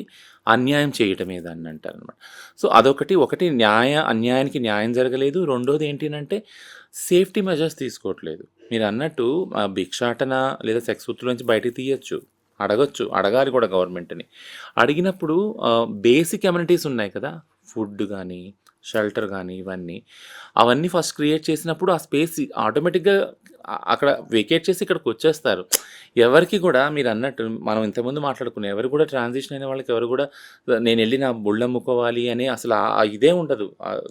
[SPEAKER 2] అన్యాయం చేయటమే దాన్ని అంటారనమాట. సో ఒకటి అన్యాయానికి న్యాయం జరగలేదు. రెండోది ఏంటంటే సేఫ్టీ మెజర్స్ తీసుకోవట్లేదు. మీరు అన్నట్టు భిక్షాటన లేదా సెక్స్ వృత్తుల నుంచి బయటికి తీయచ్చు, అడగాలి కూడా గవర్నమెంట్ని. అడిగినప్పుడు బేసిక్ అమ్యూనిటీస్ ఉన్నాయి కదా, ఫుడ్ కానీ షెల్టర్ కానీ అవన్నీ ఫస్ట్ క్రియేట్ చేసినప్పుడు ఆ స్పేస్ ఆటోమేటిక్గా అక్కడ వెకేట్ చేసి ఇక్కడికి వచ్చేస్తారు. ఎవరికి కూడా మీరు అన్నట్టు మనం ఇంతకుముందు మాట్లాడుకున్నాం, ఎవరు కూడా ట్రాన్సిషన్ అయిన వాళ్ళకి ఎవరు కూడా నేను వెళ్ళి నా బుళ్ళు అమ్ముకోవాలి అని అసలు ఇదే ఉండదు.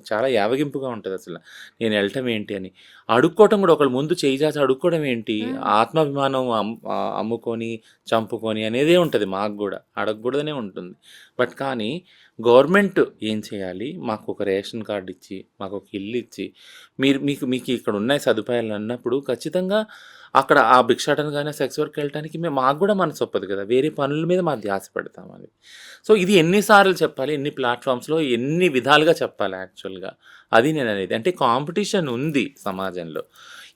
[SPEAKER 2] చాలా యావగింపుగా ఉంటుంది అసలు నేను వెళ్ళటం ఏంటి అని. అడుక్కోవటం కూడా ఒకళ్ళు ముందు చేయి చాచి అడుక్కోవడం ఏంటి, ఆత్మాభిమానం అమ్ముకొని చంపుకొని అనేదే ఉంటుంది. మాకు కూడా అడగకూడదనే ఉంటుంది. బట్ కానీ గవర్నమెంట్ ఏం చేయాలి, మాకు ఒక రేషన్ కార్డు ఇచ్చి మాకు ఒక ఇల్లు ఇచ్చి మీకు ఇక్కడ ఉన్నాయి సదుపాయాలు అన్నప్పుడు ఖచ్చితంగా అక్కడ ఆ భిక్షాటన కానీ సెక్స్ వర్క్ వెళ్ళడానికి మాకు కూడా మనసు ఒప్పదు కదా, వేరే పనుల మీద మా ధ్యాస పెడతామని. సో ఇది ఎన్నిసార్లు చెప్పాలి, ఎన్ని ప్లాట్ఫామ్స్లో ఎన్ని విధాలుగా చెప్పాలి యాక్చువల్గా, అది నేను అనేది. అంటే కాంపిటీషన్ ఉంది సమాజంలో.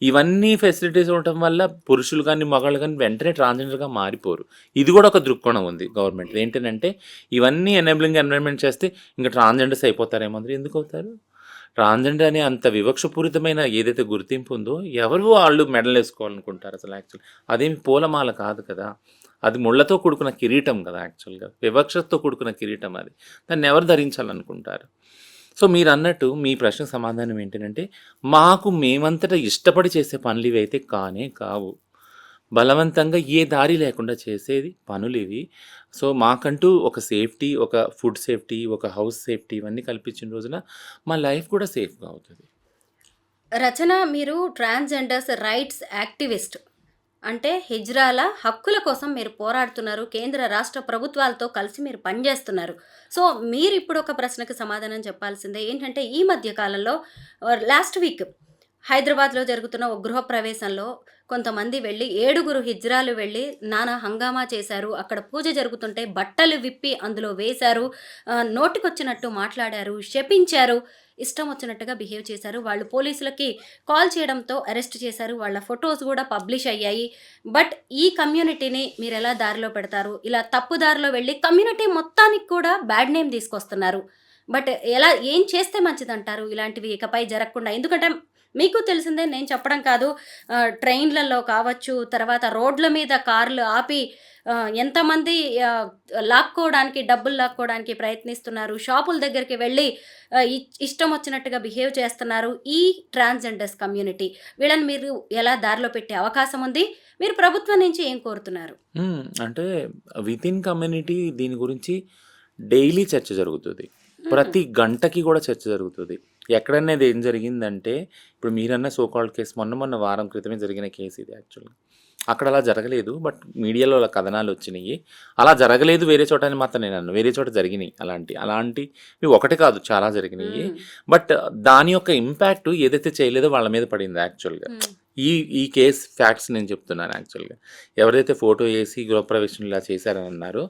[SPEAKER 2] ఇవన్నీ ఫెసిలిటీస్ ఉండటం వల్ల పురుషులు కానీ మగాళ్ళు కానీ వెంటనే ట్రాన్స్జెండర్గా మారిపోరు. ఇది కూడా ఒక దృక్కోణం ఉంది గవర్నమెంట్. ఏంటంటే ఇవన్నీ ఎనేబులింగ్ ఎన్విరాన్మెంట్ చేస్తే ఇంకా ట్రాన్స్జెండర్స్ అయిపోతారేమో. అందరూ ఎందుకు అవుతారు? ట్రాన్స్జెండర్ అనే అంత వివక్షపూరితమైన ఏదైతే గుర్తింపు ఉందో ఎవరు వాళ్ళు మెడల్ వేసుకోవాలనుకుంటారు అసలు యాక్చువల్. అదేమి పూలమాల కాదు కదా, అది ముళ్ళతో కూడుకున్న కిరీటం కదా యాక్చువల్గా, వివక్షతో కూడుకున్న కిరీటం. అది దాన్ని ఎవరు ధరించాలనుకుంటారు? సో మీరు అన్నట్టు మీ ప్రశ్నకు సమాధానం ఏంటంటే మేమంతటా ఇష్టపడి చేసే పనులు ఇవి అయితే కావు. బలవంతంగా ఏ దారి లేకుండా చేసేది పనులు ఇవి. సో మాకంటూ ఒక సేఫ్టీ, ఒక ఫుడ్ సేఫ్టీ, ఒక హౌస్ సేఫ్టీ ఇవన్నీ కల్పించిన రోజున మా లైఫ్ కూడా సేఫ్గా అవుతుంది.
[SPEAKER 1] రచన, మీరు ట్రాన్స్జెండర్స్ రైట్స్ యాక్టివిస్ట్, అంటే హిజ్రాల హక్కుల కోసం మీరు పోరాడుతున్నారు. కేంద్ర రాష్ట్ర ప్రభుత్వాలతో కలిసి మీరు పనిచేస్తున్నారు. సో మీరు ఇప్పుడు ఒక ప్రశ్నకు సమాధానం చెప్పాల్సిందే. ఏంటంటే ఈ మధ్య కాలంలో లాస్ట్ వీక్ హైదరాబాద్లో జరుగుతున్న ఒక గృహప్రవేశంలో కొంతమంది వెళ్ళి 7 హిజ్రాలు వెళ్ళి నానా హంగామా చేశారు. అక్కడ పూజ జరుగుతుంటే బట్టలు విప్పి అందులో వేశారు, నోటికొచ్చినట్టు మాట్లాడారు, శపించారు, ఇష్టం వచ్చినట్టుగా బిహేవ్ చేశారు. వాళ్ళు పోలీసులకి కాల్ చేయడంతో అరెస్ట్ చేశారు. వాళ్ళ ఫొటోస్ కూడా పబ్లిష్ అయ్యాయి. బట్ ఈ కమ్యూనిటీని మీరు ఎలా దారిలో పెడతారు? ఇలా తప్పు దారిలో వెళ్ళి కమ్యూనిటీ మొత్తానికి కూడా బ్యాడ్ నేమ్ తీసుకొస్తున్నారు. బట్ ఏం చేస్తే మంచిదంటారు ఇలాంటివి ఇకపై జరగకుండా? ఎందుకంటే మీకు తెలిసిందే, నేను చెప్పడం కాదు, ట్రైన్లలో కావచ్చు, తర్వాత రోడ్ల మీద కార్లు ఆపి ఎంతమంది డబ్బులు లాక్కోవడానికి ప్రయత్నిస్తున్నారు, షాపుల దగ్గరికి వెళ్ళి ఇష్టం వచ్చినట్టుగా బిహేవ్ చేస్తున్నారు ఈ ట్రాన్స్జెండర్స్ కమ్యూనిటీ. వీళ్ళని మీరు ఎలా దారిలో పెట్టే అవకాశం ఉంది? మీరు ప్రభుత్వం నుంచి ఏం కోరుతున్నారు?
[SPEAKER 2] అంటే వితిన్ కమ్యూనిటీ దీని గురించి డైలీ చర్చ జరుగుతుంది, ప్రతి గంటకి కూడా చర్చ జరుగుతుంది. ఎక్కడనేది ఏం జరిగిందంటే ఇప్పుడు మీరన్న సోకాల్డ్ కేసు మొన్న వారం క్రితమే జరిగిన కేసు ఇది యాక్చువల్గా. అక్కడ అలా జరగలేదు, బట్ మీడియాలో అలా కథనాలు వచ్చినాయి. అలా జరగలేదు వేరే చోట అని మాత్రం నేను అన్నాను, వేరే చోట జరిగినాయి అలాంటివి ఒకటి కాదు, చాలా జరిగినాయి. బట్ దాని యొక్క ఇంపాక్ట్ ఏదైతే చేయలేదో వాళ్ళ మీద పడింది యాక్చువల్గా. ఈ కేస్ ఫ్యాక్ట్స్ నేను చెప్తున్నాను యాక్చువల్గా. ఎవరైతే ఫోటో వేసి గృహప్రవేశం ఇలా చేశారని అన్నారో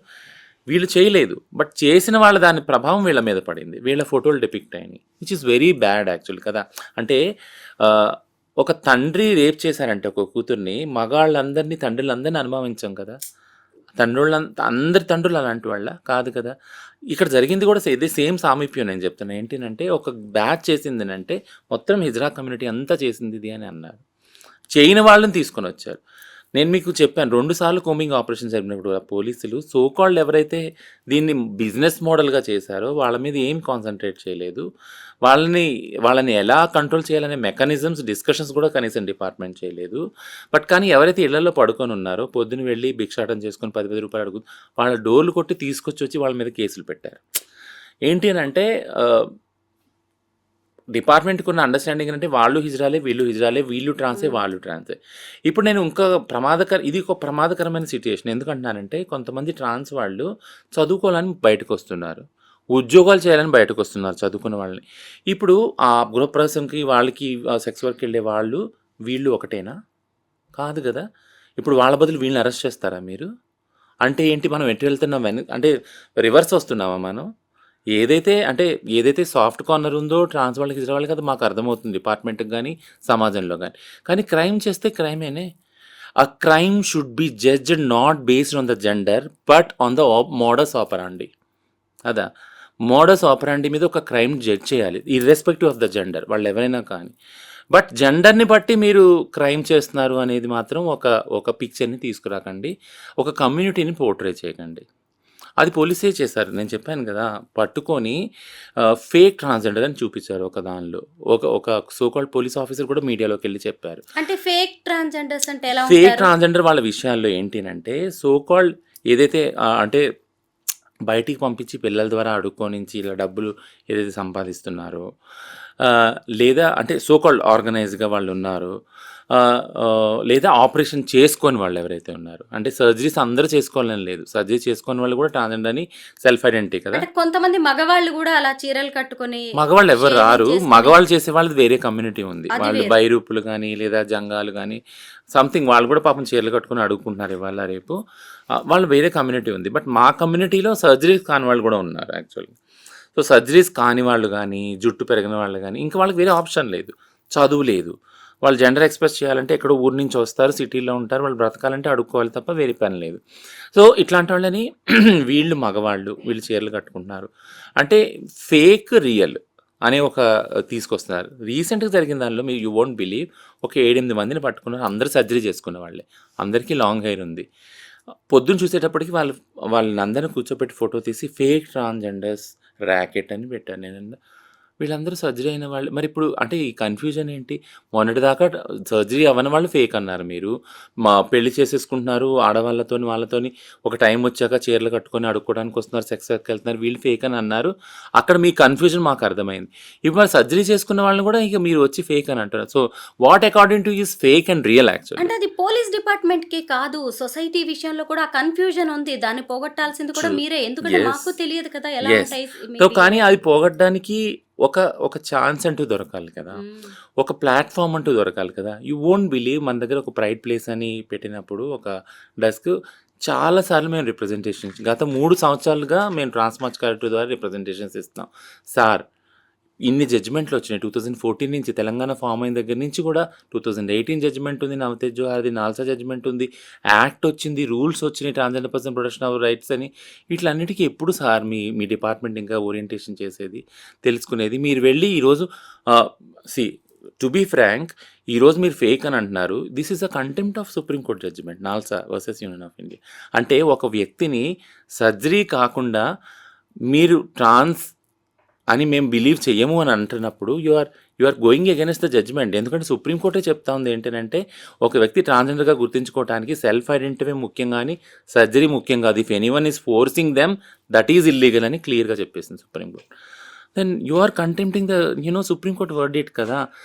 [SPEAKER 2] వీళ్ళు చేయలేదు, బట్ చేసిన వాళ్ళ దాని ప్రభావం వీళ్ళ మీద పడింది, వీళ్ళ ఫోటోలు డిపిక్ట్ అయినాయి, which is very bad actual కదా. అంటే ఒక తండ్రి రేప్ చేశారంటే ఒక కూతుర్ని, తండ్రులందరినీ అనుభవించాం కదా. అందరి తండ్రులు అలాంటి వాళ్ళ కాదు కదా. ఇక్కడ జరిగింది కూడా ఇదే సేమ్ సామీప్యం నేను చెప్తున్నా. ఏంటంటే ఒక బ్యాచ్ చేసింది అంటే మొత్తం హిజ్రా కమ్యూనిటీ అంతా చేసింది ఇది అని అన్నారు. చేయని వాళ్ళని తీసుకొని వచ్చారు. నేను మీకు చెప్పాను 2 సార్లు కోమింగ్ ఆపరేషన్ జరిగినప్పుడు పోలీసులు సోకాల్డ్ ఎవరైతే దీన్ని బిజినెస్ మోడల్గా చేశారో వాళ్ళ మీద ఏం కాన్సన్ట్రేట్ చేయలేదు. వాళ్ళని ఎలా కంట్రోల్ చేయాలనే మెకానిజమ్స్ డిస్కషన్స్ కూడా కనీసం డిపార్ట్మెంట్ చేయలేదు. బట్ కానీ ఎవరైతే ఇళ్లలో పడుకొని ఉన్నారో పొద్దున వెళ్ళి భిక్షాటం చేసుకొని 10 రూపాయలు అడుగు వాళ్ళ డోర్లు కొట్టి తీసుకొచ్చి వాళ్ళ మీద కేసులు పెట్టారు. ఏంటి అని అంటే డిపార్ట్మెంట్కి ఉన్న అండర్స్టాండింగ్ అంటే వాళ్ళు హిజ్రాలే, వీళ్ళు ట్రాన్సే, వాళ్ళు ట్రాన్సే. ఇప్పుడు నేను ఇంకా ఇది ఒక ప్రమాదకరమైన సిచ్యుయేషన్. ఎందుకంటున్నానంటే కొంతమంది ట్రాన్స్ వాళ్ళు చదువుకోవాలని బయటకు వస్తున్నారు, ఉద్యోగాలు చేయాలని బయటకు వస్తున్నారు చదువుకున్న వాళ్ళని. ఇప్పుడు ఆ గృహప్రవేశంకి వాళ్ళకి సెక్స్ వర్క్ వెళ్ళే వీళ్ళు ఒకటేనా? కాదు కదా. ఇప్పుడు వాళ్ళ బదులు వీళ్ళని అరెస్ట్ చేస్తారా మీరు? అంటే ఏంటి, మనం ఎటు వెళ్తున్నాం అంటే రివర్స్ వస్తున్నామా మనం? ఏదైతే సాఫ్ట్ కార్నర్ ఉందో ట్రాన్స్ వాళ్ళకి, ఇతర వాళ్ళకి అది మాకు అర్థమవుతుంది డిపార్ట్మెంట్‌కి గానీ, సమాజంలో గానీ. కానీ క్రైమ్ చేస్తే క్రైమేనే. A crime should be judged not based on the gender, but on the modus operandi. అదా మోడస్ ఆపరాండి మీద ఒక క్రైమ్ జడ్జ్ చేయాలి ఇర్రెస్పెక్టివ్ ఆఫ్ ద జెండర్, వాళ్ళు ఎవరైనా కానీ. బట్ జెండర్ని బట్టి మీరు క్రైమ్ చేస్తున్నారు అనేది మాత్రం ఒక పిక్చర్ని తీసుకురాకండి, ఒక కమ్యూనిటీని పోర్ట్రే చేయకండి. అది పోలీసే చేశారు. నేను చెప్పాను కదా, పట్టుకొని ఫేక్ ట్రాన్స్జెండర్ అని చూపించారు ఒక దానిలో. ఒక సోకాల్డ్ పోలీస్ ఆఫీసర్ కూడా మీడియాలోకి వెళ్ళి చెప్పారు.
[SPEAKER 1] అంటే ఫేక్ ట్రాన్స్జెండర్స్ అంటే ఎలా
[SPEAKER 2] ఫేక్
[SPEAKER 1] ఉంటారు?
[SPEAKER 2] ట్రాన్స్జెండర్ వాళ్ళ విషయాల్లో ఏంటినంటే, సోకాల్డ్ ఏదైతే అంటే బయటికి పంపించి పిల్లల ద్వారా అడుక్కోనించి ఇలా డబ్బులు ఏదైతే సంపాదిస్తున్నారో, లేదా అంటే సోకాల్డ్ ఆర్గనైజ్గా వాళ్ళు ఉన్నారు, లేదా ఆపరేషన్ చేసుకొని వాళ్ళు ఎవరైతే ఉన్నారు, అంటే సర్జరీస్ అందరూ చేసుకోవాలని లేదు, సర్జరీ చేసుకొని వాళ్ళు కూడా ట్రాన్స్జెండర్ అని సెల్ఫ్ ఐడెంటిటీ కదా.
[SPEAKER 1] అంటే కొంతమంది మగవాళ్ళు కూడా అలా చీరలు కట్టుకొని
[SPEAKER 2] మగవాళ్ళు ఎవరు
[SPEAKER 1] షేవింగ్
[SPEAKER 2] రారు,
[SPEAKER 1] చేసుకొని
[SPEAKER 2] మగవాళ్ళు చేసే వాళ్ళది వేరే కమ్యూనిటీ ఉంది.
[SPEAKER 1] అది
[SPEAKER 2] వాళ్ళు
[SPEAKER 1] వేరు.
[SPEAKER 2] బైరూపులు కానీ లేదా జంగాలు కానీ సంథింగ్, వాళ్ళు కూడా పాపం చీరలు కట్టుకొని అడుగుకుంటున్నారు ఇవాళ రేపు. వాళ్ళు వేరే కమ్యూనిటీ ఉంది. బట్ మా కమ్యూనిటీలో సర్జరీస్ కాని వాళ్ళు కూడా ఉన్నారు యాక్చువల్లీ. సో సర్జరీస్ కాని వాళ్ళు కానీ, జుట్టు పెరిగిన వాళ్ళు కానీ, ఇంకా వాళ్ళకి వేరే ఆప్షన్ లేదు, చదువు లేదు. వాళ్ళు జెండర్ ఎక్స్ప్రెస్ చేయాలంటే ఎక్కడో ఊరు నుంచి వస్తారు, సిటీలో ఉంటారు, వాళ్ళు బ్రతకాలంటే అడుక్కోవాలి తప్ప వేరే పని లేదు. సో ఇట్లాంటి వాళ్ళని వీళ్ళు మగవాళ్ళు, వీళ్ళు చీరలు కట్టుకుంటున్నారు అంటే ఫేక్ రియల్ అనే ఒక తీసుకొస్తున్నారు. రీసెంట్గా జరిగిన దానిలో మీరు యూ వోంట్ బిలీవ్, ఒక 7-8 మందిని పట్టుకున్నారు, అందరూ సర్జరీ చేసుకునే వాళ్ళే, అందరికీ లాంగ్ హెయిర్ ఉంది. పొద్దున్న చూసేటప్పటికి వాళ్ళని అందరిని కూర్చోబెట్టి ఫోటో తీసి ఫేక్ ట్రాన్స్జెండర్స్ ర్యాకెట్ అని పెట్టాను నేను. వీళ్ళందరూ సర్జరీ అయిన వాళ్ళు. మరి ఇప్పుడు అంటే ఈ కన్ఫ్యూజన్ ఏంటి? మొన్నటిదాకా సర్జరీ అవ్వని వాళ్ళు ఫేక్ అన్నారు మీరు. పెళ్లి చేసేసుకుంటున్నారు ఆడవాళ్ళతోని, వాళ్ళతోని ఒక టైం వచ్చాక చీరలు కట్టుకొని అడుక్కోవడానికి వస్తున్నారు, సెక్స్ వెళ్తున్నారు, వీళ్ళు ఫేక్ అని అన్నారు. అక్కడ మీ కన్ఫ్యూజన్ మాకు అర్థమైంది. ఇప్పుడు మరి సర్జరీ చేసుకున్న వాళ్ళని కూడా ఇక మీరు వచ్చి ఫేక్ అని అంటారు. So what according to is fake and real actually?
[SPEAKER 1] అంటే అది పోలీస్ డిపార్ట్మెంట్ కి కాదు, సొసైటీ విషయంలో కూడా కన్ఫ్యూజన్ ఉంది. దాన్ని పోగొట్టాల్సింది కూడా
[SPEAKER 2] True.
[SPEAKER 1] మీరే, ఎందుకంటే
[SPEAKER 2] Yes.
[SPEAKER 1] మాకు తెలియదు కదా ఎలా
[SPEAKER 2] Yes.
[SPEAKER 1] ఉంటాయి మీ
[SPEAKER 2] సో కానీ
[SPEAKER 1] behavior.
[SPEAKER 2] అది పోగొట్టడానికి ఒక ఛాన్స్ అంటూ దొరకాలి కదా, ఒక ప్లాట్ఫామ్ అంటూ దొరకాలి కదా. యూ వోంట్ బిలీవ్, మన దగ్గర ఒక ప్రైడ్ ప్లేస్ అని పెట్టినప్పుడు ఒక డెస్క్ చాలాసార్లు మేము రిప్రజెంటేషన్స్, గత 3 సంవత్సరాలుగా మేము ట్రాన్స్మార్చ్ కలెక్టర్ ద్వారా రిప్రజెంటేషన్స్ ఇస్తున్నాం. సార్ ఇన్ని జడ్జిమెంట్లు వచ్చినాయి 2014 నుంచి, తెలంగాణ ఫామ్ అయిన దగ్గర నుంచి కూడా 2018 జడ్జిమెంట్ ఉంది, నవతేజ్ జోహార్ది నాల్సా జడ్జిమెంట్ ఉంది, యాక్ట్ వచ్చింది, రూల్స్ వచ్చినాయి, transgender person protection of rights అని. వీటిలన్నిటికీ ఎప్పుడు సార్ మీ డిపార్ట్మెంట్ ఇంకా ఓరియంటేషన్ చేసేది, తెలుసుకునేది? మీరు వెళ్ళి ఈరోజు టు బీ ఫ్రాంక్, ఈరోజు మీరు ఫేక్ అని అంటున్నారు. This is a contempt of supreme court judgement, NALSA versus union of India. అంటే ఒక వ్యక్తిని సర్జరీ కాకుండా మీరు ట్రాన్స్ అని మేము బిలీవ్ చెయ్యము అని అంటున్నప్పుడు you are going against the judgement. ఎందుకంటే సుప్రీంకోర్టే చెప్తా ఉంది ఏంటంటే, ఒక వ్యక్తి ట్రాన్స్జెండర్గా గుర్తించుకోవడానికి సెల్ఫ్ ఐడెంటిటీ ముఖ్యం కానీ సర్జరీ ముఖ్యం కాదు. If anyone is forcing them that is illegal అని క్లియర్గా చెప్పేసింది supreme court. Then you are contempting the supreme court verdict కదా.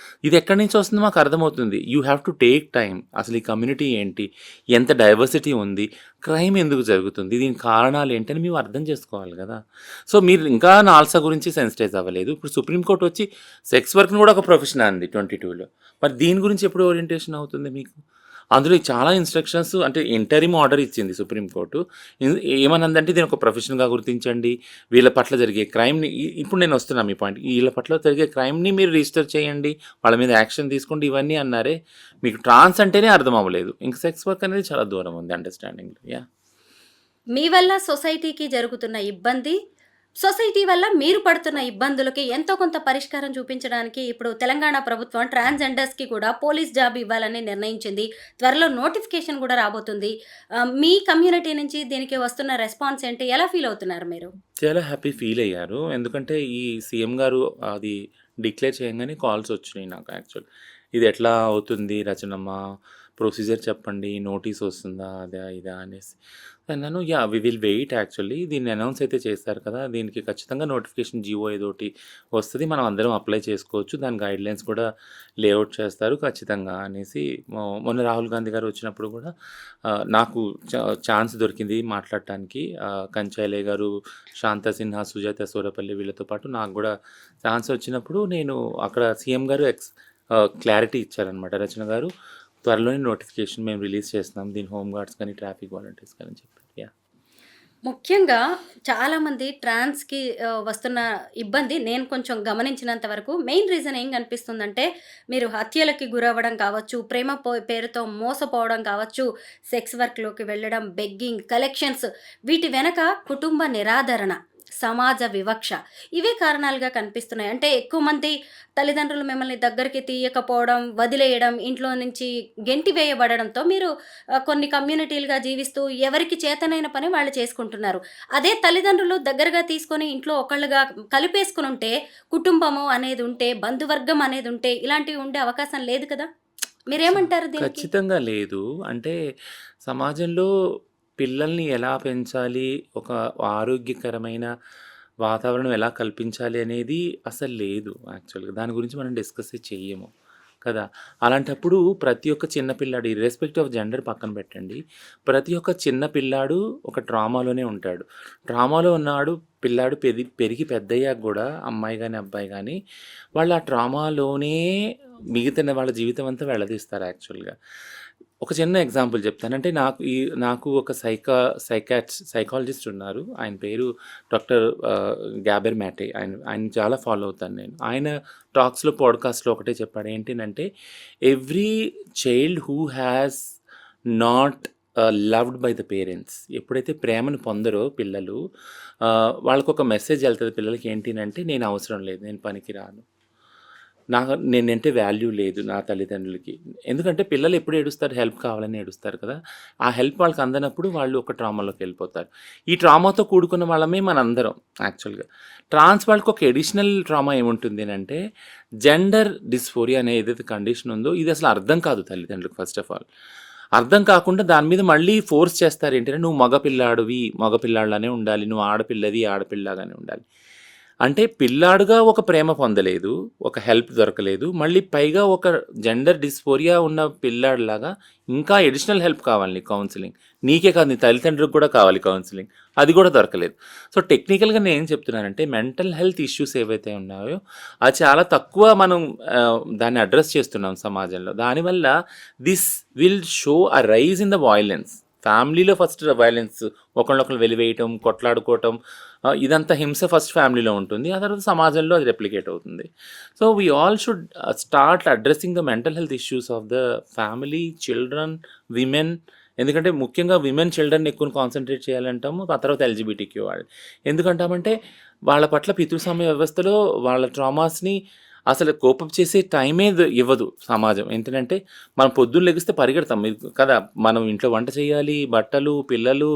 [SPEAKER 2] ఇది ఎక్కడి నుంచి వస్తుందో మాకు అర్థమవుతుంది. You have to take time. అసలు ఈ కమ్యూనిటీ ఏంటి, ఎంత డైవర్సిటీ ఉంది, క్రైమ్ ఎందుకు జరుగుతుంది, దీని కారణాలు ఏంటని మేము అర్థం చేసుకోవాలి కదా. సో మీరు ఇంకా నాల్సా గురించి సెన్సిటైజ్ అవ్వలేదు. ఇప్పుడు సుప్రీంకోర్టు వచ్చి సెక్స్ వర్క్ని కూడా ఒక ప్రొఫెషన్ అంది 22లో. మరి దీని గురించి ఎప్పుడు ఓరియంటేషన్ అవుతుంది మీకు? అందులో చాలా ఇన్స్ట్రక్షన్స్, అంటే ఇంటరిమ్ ఆర్డర్ ఇచ్చింది సుప్రీంకోర్టు. ఏమనందంటే దీని ఒక ప్రొఫెషన్గా గుర్తించండి, వీళ్ళ పట్ల జరిగే క్రైమ్ని, ఇప్పుడు నేను వస్తున్నాను మీ పాయింట్, వీళ్ళ పట్ల జరిగే క్రైమ్ని మీరు రిజిస్టర్ చేయండి, వాళ్ళ మీద యాక్షన్ తీసుకోండి, ఇవన్నీ అన్నారే. మీకు ట్రాన్స్ అంటేనే అర్థం అవ్వలేదు, ఇంకా సెక్స్ వర్క్ అనేది చాలా దూరం ఉంది అండర్స్టాండింగ్లో. యా,
[SPEAKER 1] మీ వల్ల సొసైటీకి జరుగుతున్న ఇబ్బంది, సొసైటీ వల్ల మీరు పడుతున్న ఇబ్బందులకి ఎంతో కొంత పరిష్కారం చూపించడానికి ఇప్పుడు తెలంగాణ ప్రభుత్వం ట్రాన్స్జెండర్స్కి కూడా పోలీస్ జాబ్ ఇవ్వాలని నిర్ణయించింది. త్వరలో నోటిఫికేషన్ కూడా రాబోతుంది. మీ కమ్యూనిటీ నుంచి దీనికి వస్తున్న రెస్పాన్స్ ఏంటి, ఎలా ఫీల్ అవుతున్నారు మీరు?
[SPEAKER 2] చాలా హ్యాపీ ఫీల్ అయ్యారు. ఎందుకంటే ఈ సీఎం గారు అది డిక్లేర్ చేయగానే కాల్స్ వచ్చినాయి నాకు యాక్చువల్. ఇది ఎట్లా అవుతుంది రచనమ్మ, ప్రొసీజర్ చెప్పండి, నోటీస్ వస్తుందా, అదా ఇదా అనేసి అన్నాను. Yeah, we will wait. Actually దీన్ని అనౌన్స్ అయితే చేస్తారు కదా, దీనికి ఖచ్చితంగా నోటిఫికేషన్ జీవో ఏదోటి వస్తుంది, మనం అందరం అప్లై చేసుకోవచ్చు, దాని గైడ్లైన్స్ కూడా లేఅవుట్ చేస్తారు ఖచ్చితంగా అనేసి. మొన్న రాహుల్ గాంధీ గారు వచ్చినప్పుడు కూడా నాకు ఛాన్స్ దొరికింది మాట్లాడటానికి. కంచైలయ్య గారు, శాంతా సిన్హా, సుజాత సోరపల్లి వీళ్ళతో పాటు నాకు కూడా ఛాన్స్ వచ్చినప్పుడు నేను అక్కడ సీఎం గారు క్లారిటీ ఇచ్చారనమాట, రచన గారు త్వరలోనే నోటిఫికేషన్ మేము రిలీజ్ చేస్తున్నాం, దీని హోమ్ గార్డ్స్ కానీ ట్రాఫిక్ వాలంటీర్స్ కానీ చెప్పారు. యా,
[SPEAKER 1] ముఖ్యంగా చాలామంది ట్రాన్స్‌కి వస్తున్న ఇబ్బంది నేను కొంచెం గమనించినంత వరకు మెయిన్ రీజన్ ఏం కనిపిస్తుందంటే, మీరు హత్యలకి గురవ్వడం కావచ్చు, ప్రేమ పేరుతో మోసపోవడం కావచ్చు, సెక్స్ వర్క్‌లోకి వెళ్ళడం, బెగ్గింగ్, కలెక్షన్స్ వీటి వెనక కుటుంబ నిరాదరణ, సమాజ వివక్ష ఇవే కారణాలుగా కనిపిస్తున్నాయి. అంటే ఎక్కువ మంది తల్లిదండ్రులు మిమ్మల్ని దగ్గరికి తీయకపోవడం, వదిలేయడం, ఇంట్లో నుంచి గెంటివేయబడడంతో మీరు కొన్ని కమ్యూనిటీలుగా జీవిస్తూ ఎవరికి చేతనైన పని వాళ్ళు చేసుకుంటున్నారు. అదే తల్లిదండ్రులు దగ్గరగా తీసుకొని ఇంట్లో ఒకళ్ళుగా కలిపేసుకొనుంటే, కుటుంబము అనేదుంటే, బంధువర్గం అనేదుంటే, ఇలాంటివి ఉండే అవకాశం లేదు కదా!
[SPEAKER 2] ఖ
[SPEAKER 1] మీరేమంటారు దీనికి?
[SPEAKER 2] ఖచ్చితంగా లేదు. అంటే సమాజంలో పిల్లల్ని ఎలా పెంచాలి, ఒక ఆరోగ్యకరమైన వాతావరణం ఎలా కల్పించాలి అనేది అసలు లేదు యాక్చువల్‌గా. దాని గురించి మనం డిస్కస్సే చెయ్యము కదా! అలాంటప్పుడు ప్రతి ఒక్క చిన్న పిల్లాడు ఇర్రెస్పెక్టివ్ ఆఫ్ జెండర్ పక్కన పెట్టండి. ప్రతి ఒక్క చిన్న పిల్లాడు ఒక ట్రామాలోనే ఉంటాడు. ట్రామాలో ఉన్నాడు పిల్లాడు పెరిగి పెద్దయ్యాక గూడా అమ్మాయి గాని, అబ్బాయి గాని వాళ్ళు ఆ ట్రామాలోనే మిగతా వాళ్ళ జీవితం అంతా వెళ్లదీస్తారు యాక్చువల్‌గా. ఒక చిన్న ఎగ్జాంపుల్ చెప్తాను. అంటే నాకు ఒక సైకాలజిస్ట్ ఉన్నారు. ఆయన పేరు డాక్టర్ గ్యాబెర్ మ్యాటే. ఆయన్ని చాలా ఫాలో అవుతాను నేను. ఆయన టాక్స్‌లో, పాడ్‌కాస్ట్‌లో ఒకటే చెప్పాడు. ఏంటినంటే, every child who has not loved by the parents, ఎప్పుడైతే ప్రేమను పొందరో పిల్లలు, వాళ్ళకొక మెసేజ్ ఎళ్తది పిల్లలకి ఏంటినంటే, నేను అవసరం లేదు, నేను పనికిరాను, నేనంటే వాల్యూ లేదు నా తల్లిదండ్రులకి. ఎందుకంటే పిల్లలు ఎప్పుడు ఏడుస్తారు? హెల్ప్ కావాలని ఏడుస్తారు కదా! ఆ హెల్ప్ వాళ్ళకి అందనప్పుడు వాళ్ళు ఒక ట్రామాలోకెళ్ళిపోతారు. ఈ ట్రామాతో కూడుకున్న వాళ్ళమే మనందరం యాక్చువల్‌గా. ట్రాన్స్ వాళ్ళకి ఒక అడిషనల్ ట్రామా ఏముంటుంది అనంటే, జెండర్ డిస్ఫోరియా అనే ఏదైతే కండిషన్ ఉందో ఇది అసలు అర్థం కాదు తల్లిదండ్రులకు ఫస్ట్ ఆఫ్ ఆల్. అర్థం కాకుండా దాని మీద మళ్ళీ ఫోర్స్ చేస్తారు. ఏంటంటే, "నువ్వు మగ పిల్లాడివి, మగ పిల్లాడిలానే ఉండాలి. నువ్వు ఆడపిల్లవి, ఆడపిల్లలాగానే ఉండాలి." అంటే పిల్లాడుగా ఒక ప్రేమ పొందలేదు, ఒక హెల్ప్ దొరకలేదు. మళ్ళీ పైగా ఒక జెండర్ డిస్ఫోరియా ఉన్న పిల్లాడిలాగా ఇంకా అడిషనల్ హెల్ప్ కావాలి నీకు, కౌన్సెలింగ్. నీకే కాదు, నీ తల్లిదండ్రులకు కూడా కావాలి కౌన్సెలింగ్. అది కూడా దొరకలేదు. సో, టెక్నికల్‌గా నేనేం చెప్తున్నానంటే, మెంటల్ హెల్త్ ఇష్యూస్ ఏవైతే ఉన్నాయో అది చాలా తక్కువ మనం దాన్ని అడ్రెస్ చేస్తున్నాం సమాజంలో. దానివల్ల this will show a rise in the violence. ఫ్యామిలీలో ఫస్ట్ వయలెన్స్, ఒకళ్ళనొకళ్ళు వెలివేయటం, కొట్లాడుకోవటం, ఇదంతా హింస ఫస్ట్ ఫ్యామిలీలో ఉంటుంది. ఆ తర్వాత సమాజంలో అది రెప్లికేట్ అవుతుంది. So, we all should start addressing the mental health issues of the family, children, women. ఎందుకంటే ముఖ్యంగా విమెన్, చిల్డ్రన్ ఎక్కువ కాన్సంట్రేట్ చేయాలంటాము. ఆ తర్వాత ఎల్‌జిబిటిక్యూ వాళ్ళు. ఎందుకంటామంటే వాళ్ళ పట్ల పితృస్వామ్య వ్యవస్థలో వాళ్ళ ట్రామాస్‌ని అసలు కోపప్ చేసే టైమే ఇవ్వదు సమాజం. ఏంటంటే, మనం పొద్దున్న లెగిస్తే పరిగెడతాం మీరు కదా! మనం ఇంట్లో వంట చేయాలి, బట్టలు, పిల్లలు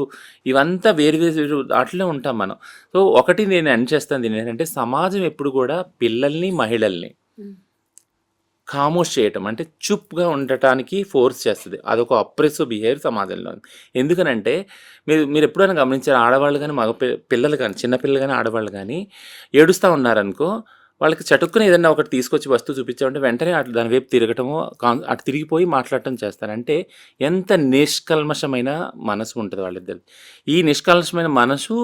[SPEAKER 2] ఇవంతా వేరు వేరు ఆటిలో ఉంటాం మనం. సో, ఒకటి నేను ఎండ్ చేస్తాను దీన్నేంటంటే, సమాజం ఎప్పుడు కూడా పిల్లల్ని, మహిళల్ని
[SPEAKER 1] హ్మ్.
[SPEAKER 2] ఖామోష్ చేయటం, అంటే చుప్‌గా ఉండటానికి ఫోర్స్ చేస్తది. అదొక అప్రెసివ్ బిహేవియర్ సమాజంలో ఉంది. ఎందుకనంటే, మీరెప్పుడైనా గమనించారా? ఆడవాళ్ళు గాని, పిల్లలు గాని, చిన్న పిల్లలు గాని, ఆడవాళ్ళు గాని ఏడుస్తా ఉన్నారనుకో, వాళ్ళకి చటుక్కున ఏదన్నా ఒకటి తీసుకొచ్చి వస్తువు చూపించామంటే వెంటనే అటు దాని వైపు తిరగటము, అటు తిరిగిపోయి మాట్లాడటం చేస్తారు. అంటే ఎంత నిష్కల్మషమైన మనసు ఉంటది వాళ్ళిద్దరిది. ఈ నిష్కల్మషమైన మనసు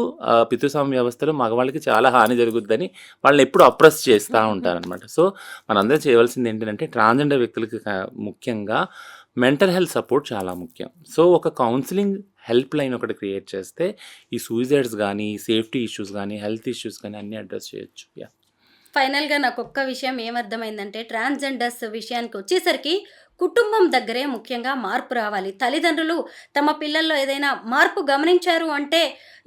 [SPEAKER 2] పితృస్వామ్య వ్యవస్థలో మగవాళ్ళకి చాలా హాని జరుగుద్దని వాళ్ళని ఎప్పుడు అప్రెస్ చేస్తా ఉంటారనమాట. సో, మనందరం చేయవలసింది ఏంటంటే, ట్రాన్స్‌జెండర్ వ్యక్తులకి ముఖ్యంగా మెంటల్ హెల్త్ సపోర్ట్ చాలా ముఖ్యం. సో, ఒక కౌన్సెలింగ్ హెల్ప్ లైన్ ఒకటి క్రియేట్ చేస్తే ఈ సూసైడ్స్ గానీ, సేఫ్టీ ఇష్యూస్ గానీ, హెల్త్ ఇష్యూస్ గానీ అన్నీ అడ్రెస్ చేయొచ్చు. యాహ్!
[SPEAKER 1] ఫైనల్‌గా నాకొక్క విషయం ఏమర్థమైందంటే, ట్రాన్స్‌జెండర్స్ విషయానికొచ్చేసరికి కుటుంబం దగ్గరే ముఖ్యంగా మార్పు రావాలి. తల్లిదండ్రులు తమ పిల్లల్లో ఏదైనా మార్పు గమనించారు అంటే,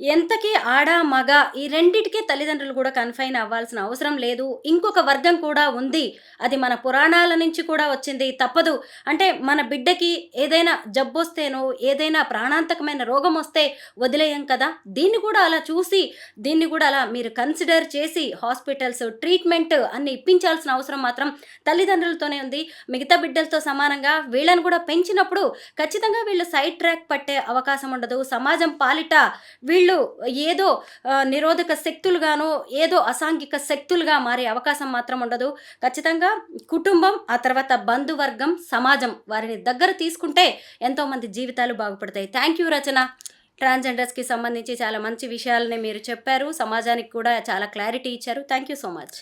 [SPEAKER 1] ఎంతకీ ఆడ, మగ ఈ రెండిటికి తల్లిదండ్రులు కూడా కన్ఫైన్ అవ్వాల్సిన అవసరం లేదు. ఇంకొక వర్గం కూడా ఉంది. అది మన పురాణాల నుంచి కూడా వచ్చింది. తప్పదు. అంటే మన బిడ్డకి ఏదైనా జబ్బొస్తేనో, ఏదైనా ప్రాణాంతకమైన రోగమొస్తే వదిలేయం కదా! దీన్ని కూడా అలా చూసి, దీన్ని కూడా అలా మీరు కన్సిడర్ చేసి హాస్పిటల్స్, ట్రీట్మెంట్ అన్ని ఇప్పించాల్సిన అవసరం మాత్రం తల్లిదండ్రులతోనే ఉంది. మిగతా బిడ్డలతో సమానంగా వీళ్ళని కూడా పెంచినప్పుడు ఖచ్చితంగా వీళ్ళు సైడ్ ట్రాక్ పట్టే అవకాశం ఉండదు. సమాజం పాలిట వీళ్ళు ఏదో నిరోధక శక్తులుగానో, ఏదో అసాంఘిక శక్తులుగా మారే అవకాశం మాత్రం ఉండదు. ఖచ్చితంగా కుటుంబం, ఆ తర్వాత బంధువర్గం, సమాజం వారిని దగ్గర తీసుకుంటే ఎంతోమంది జీవితాలు బాగుపడతాయి. థ్యాంక్ యూ రచన. ట్రాన్స్‌జెండర్స్‌కి సంబంధించి చాలా మంచి విషయాలని మీరు చెప్పారు. సమాజానికి కూడా చాలా క్లారిటీ ఇచ్చారు. Thank you so much.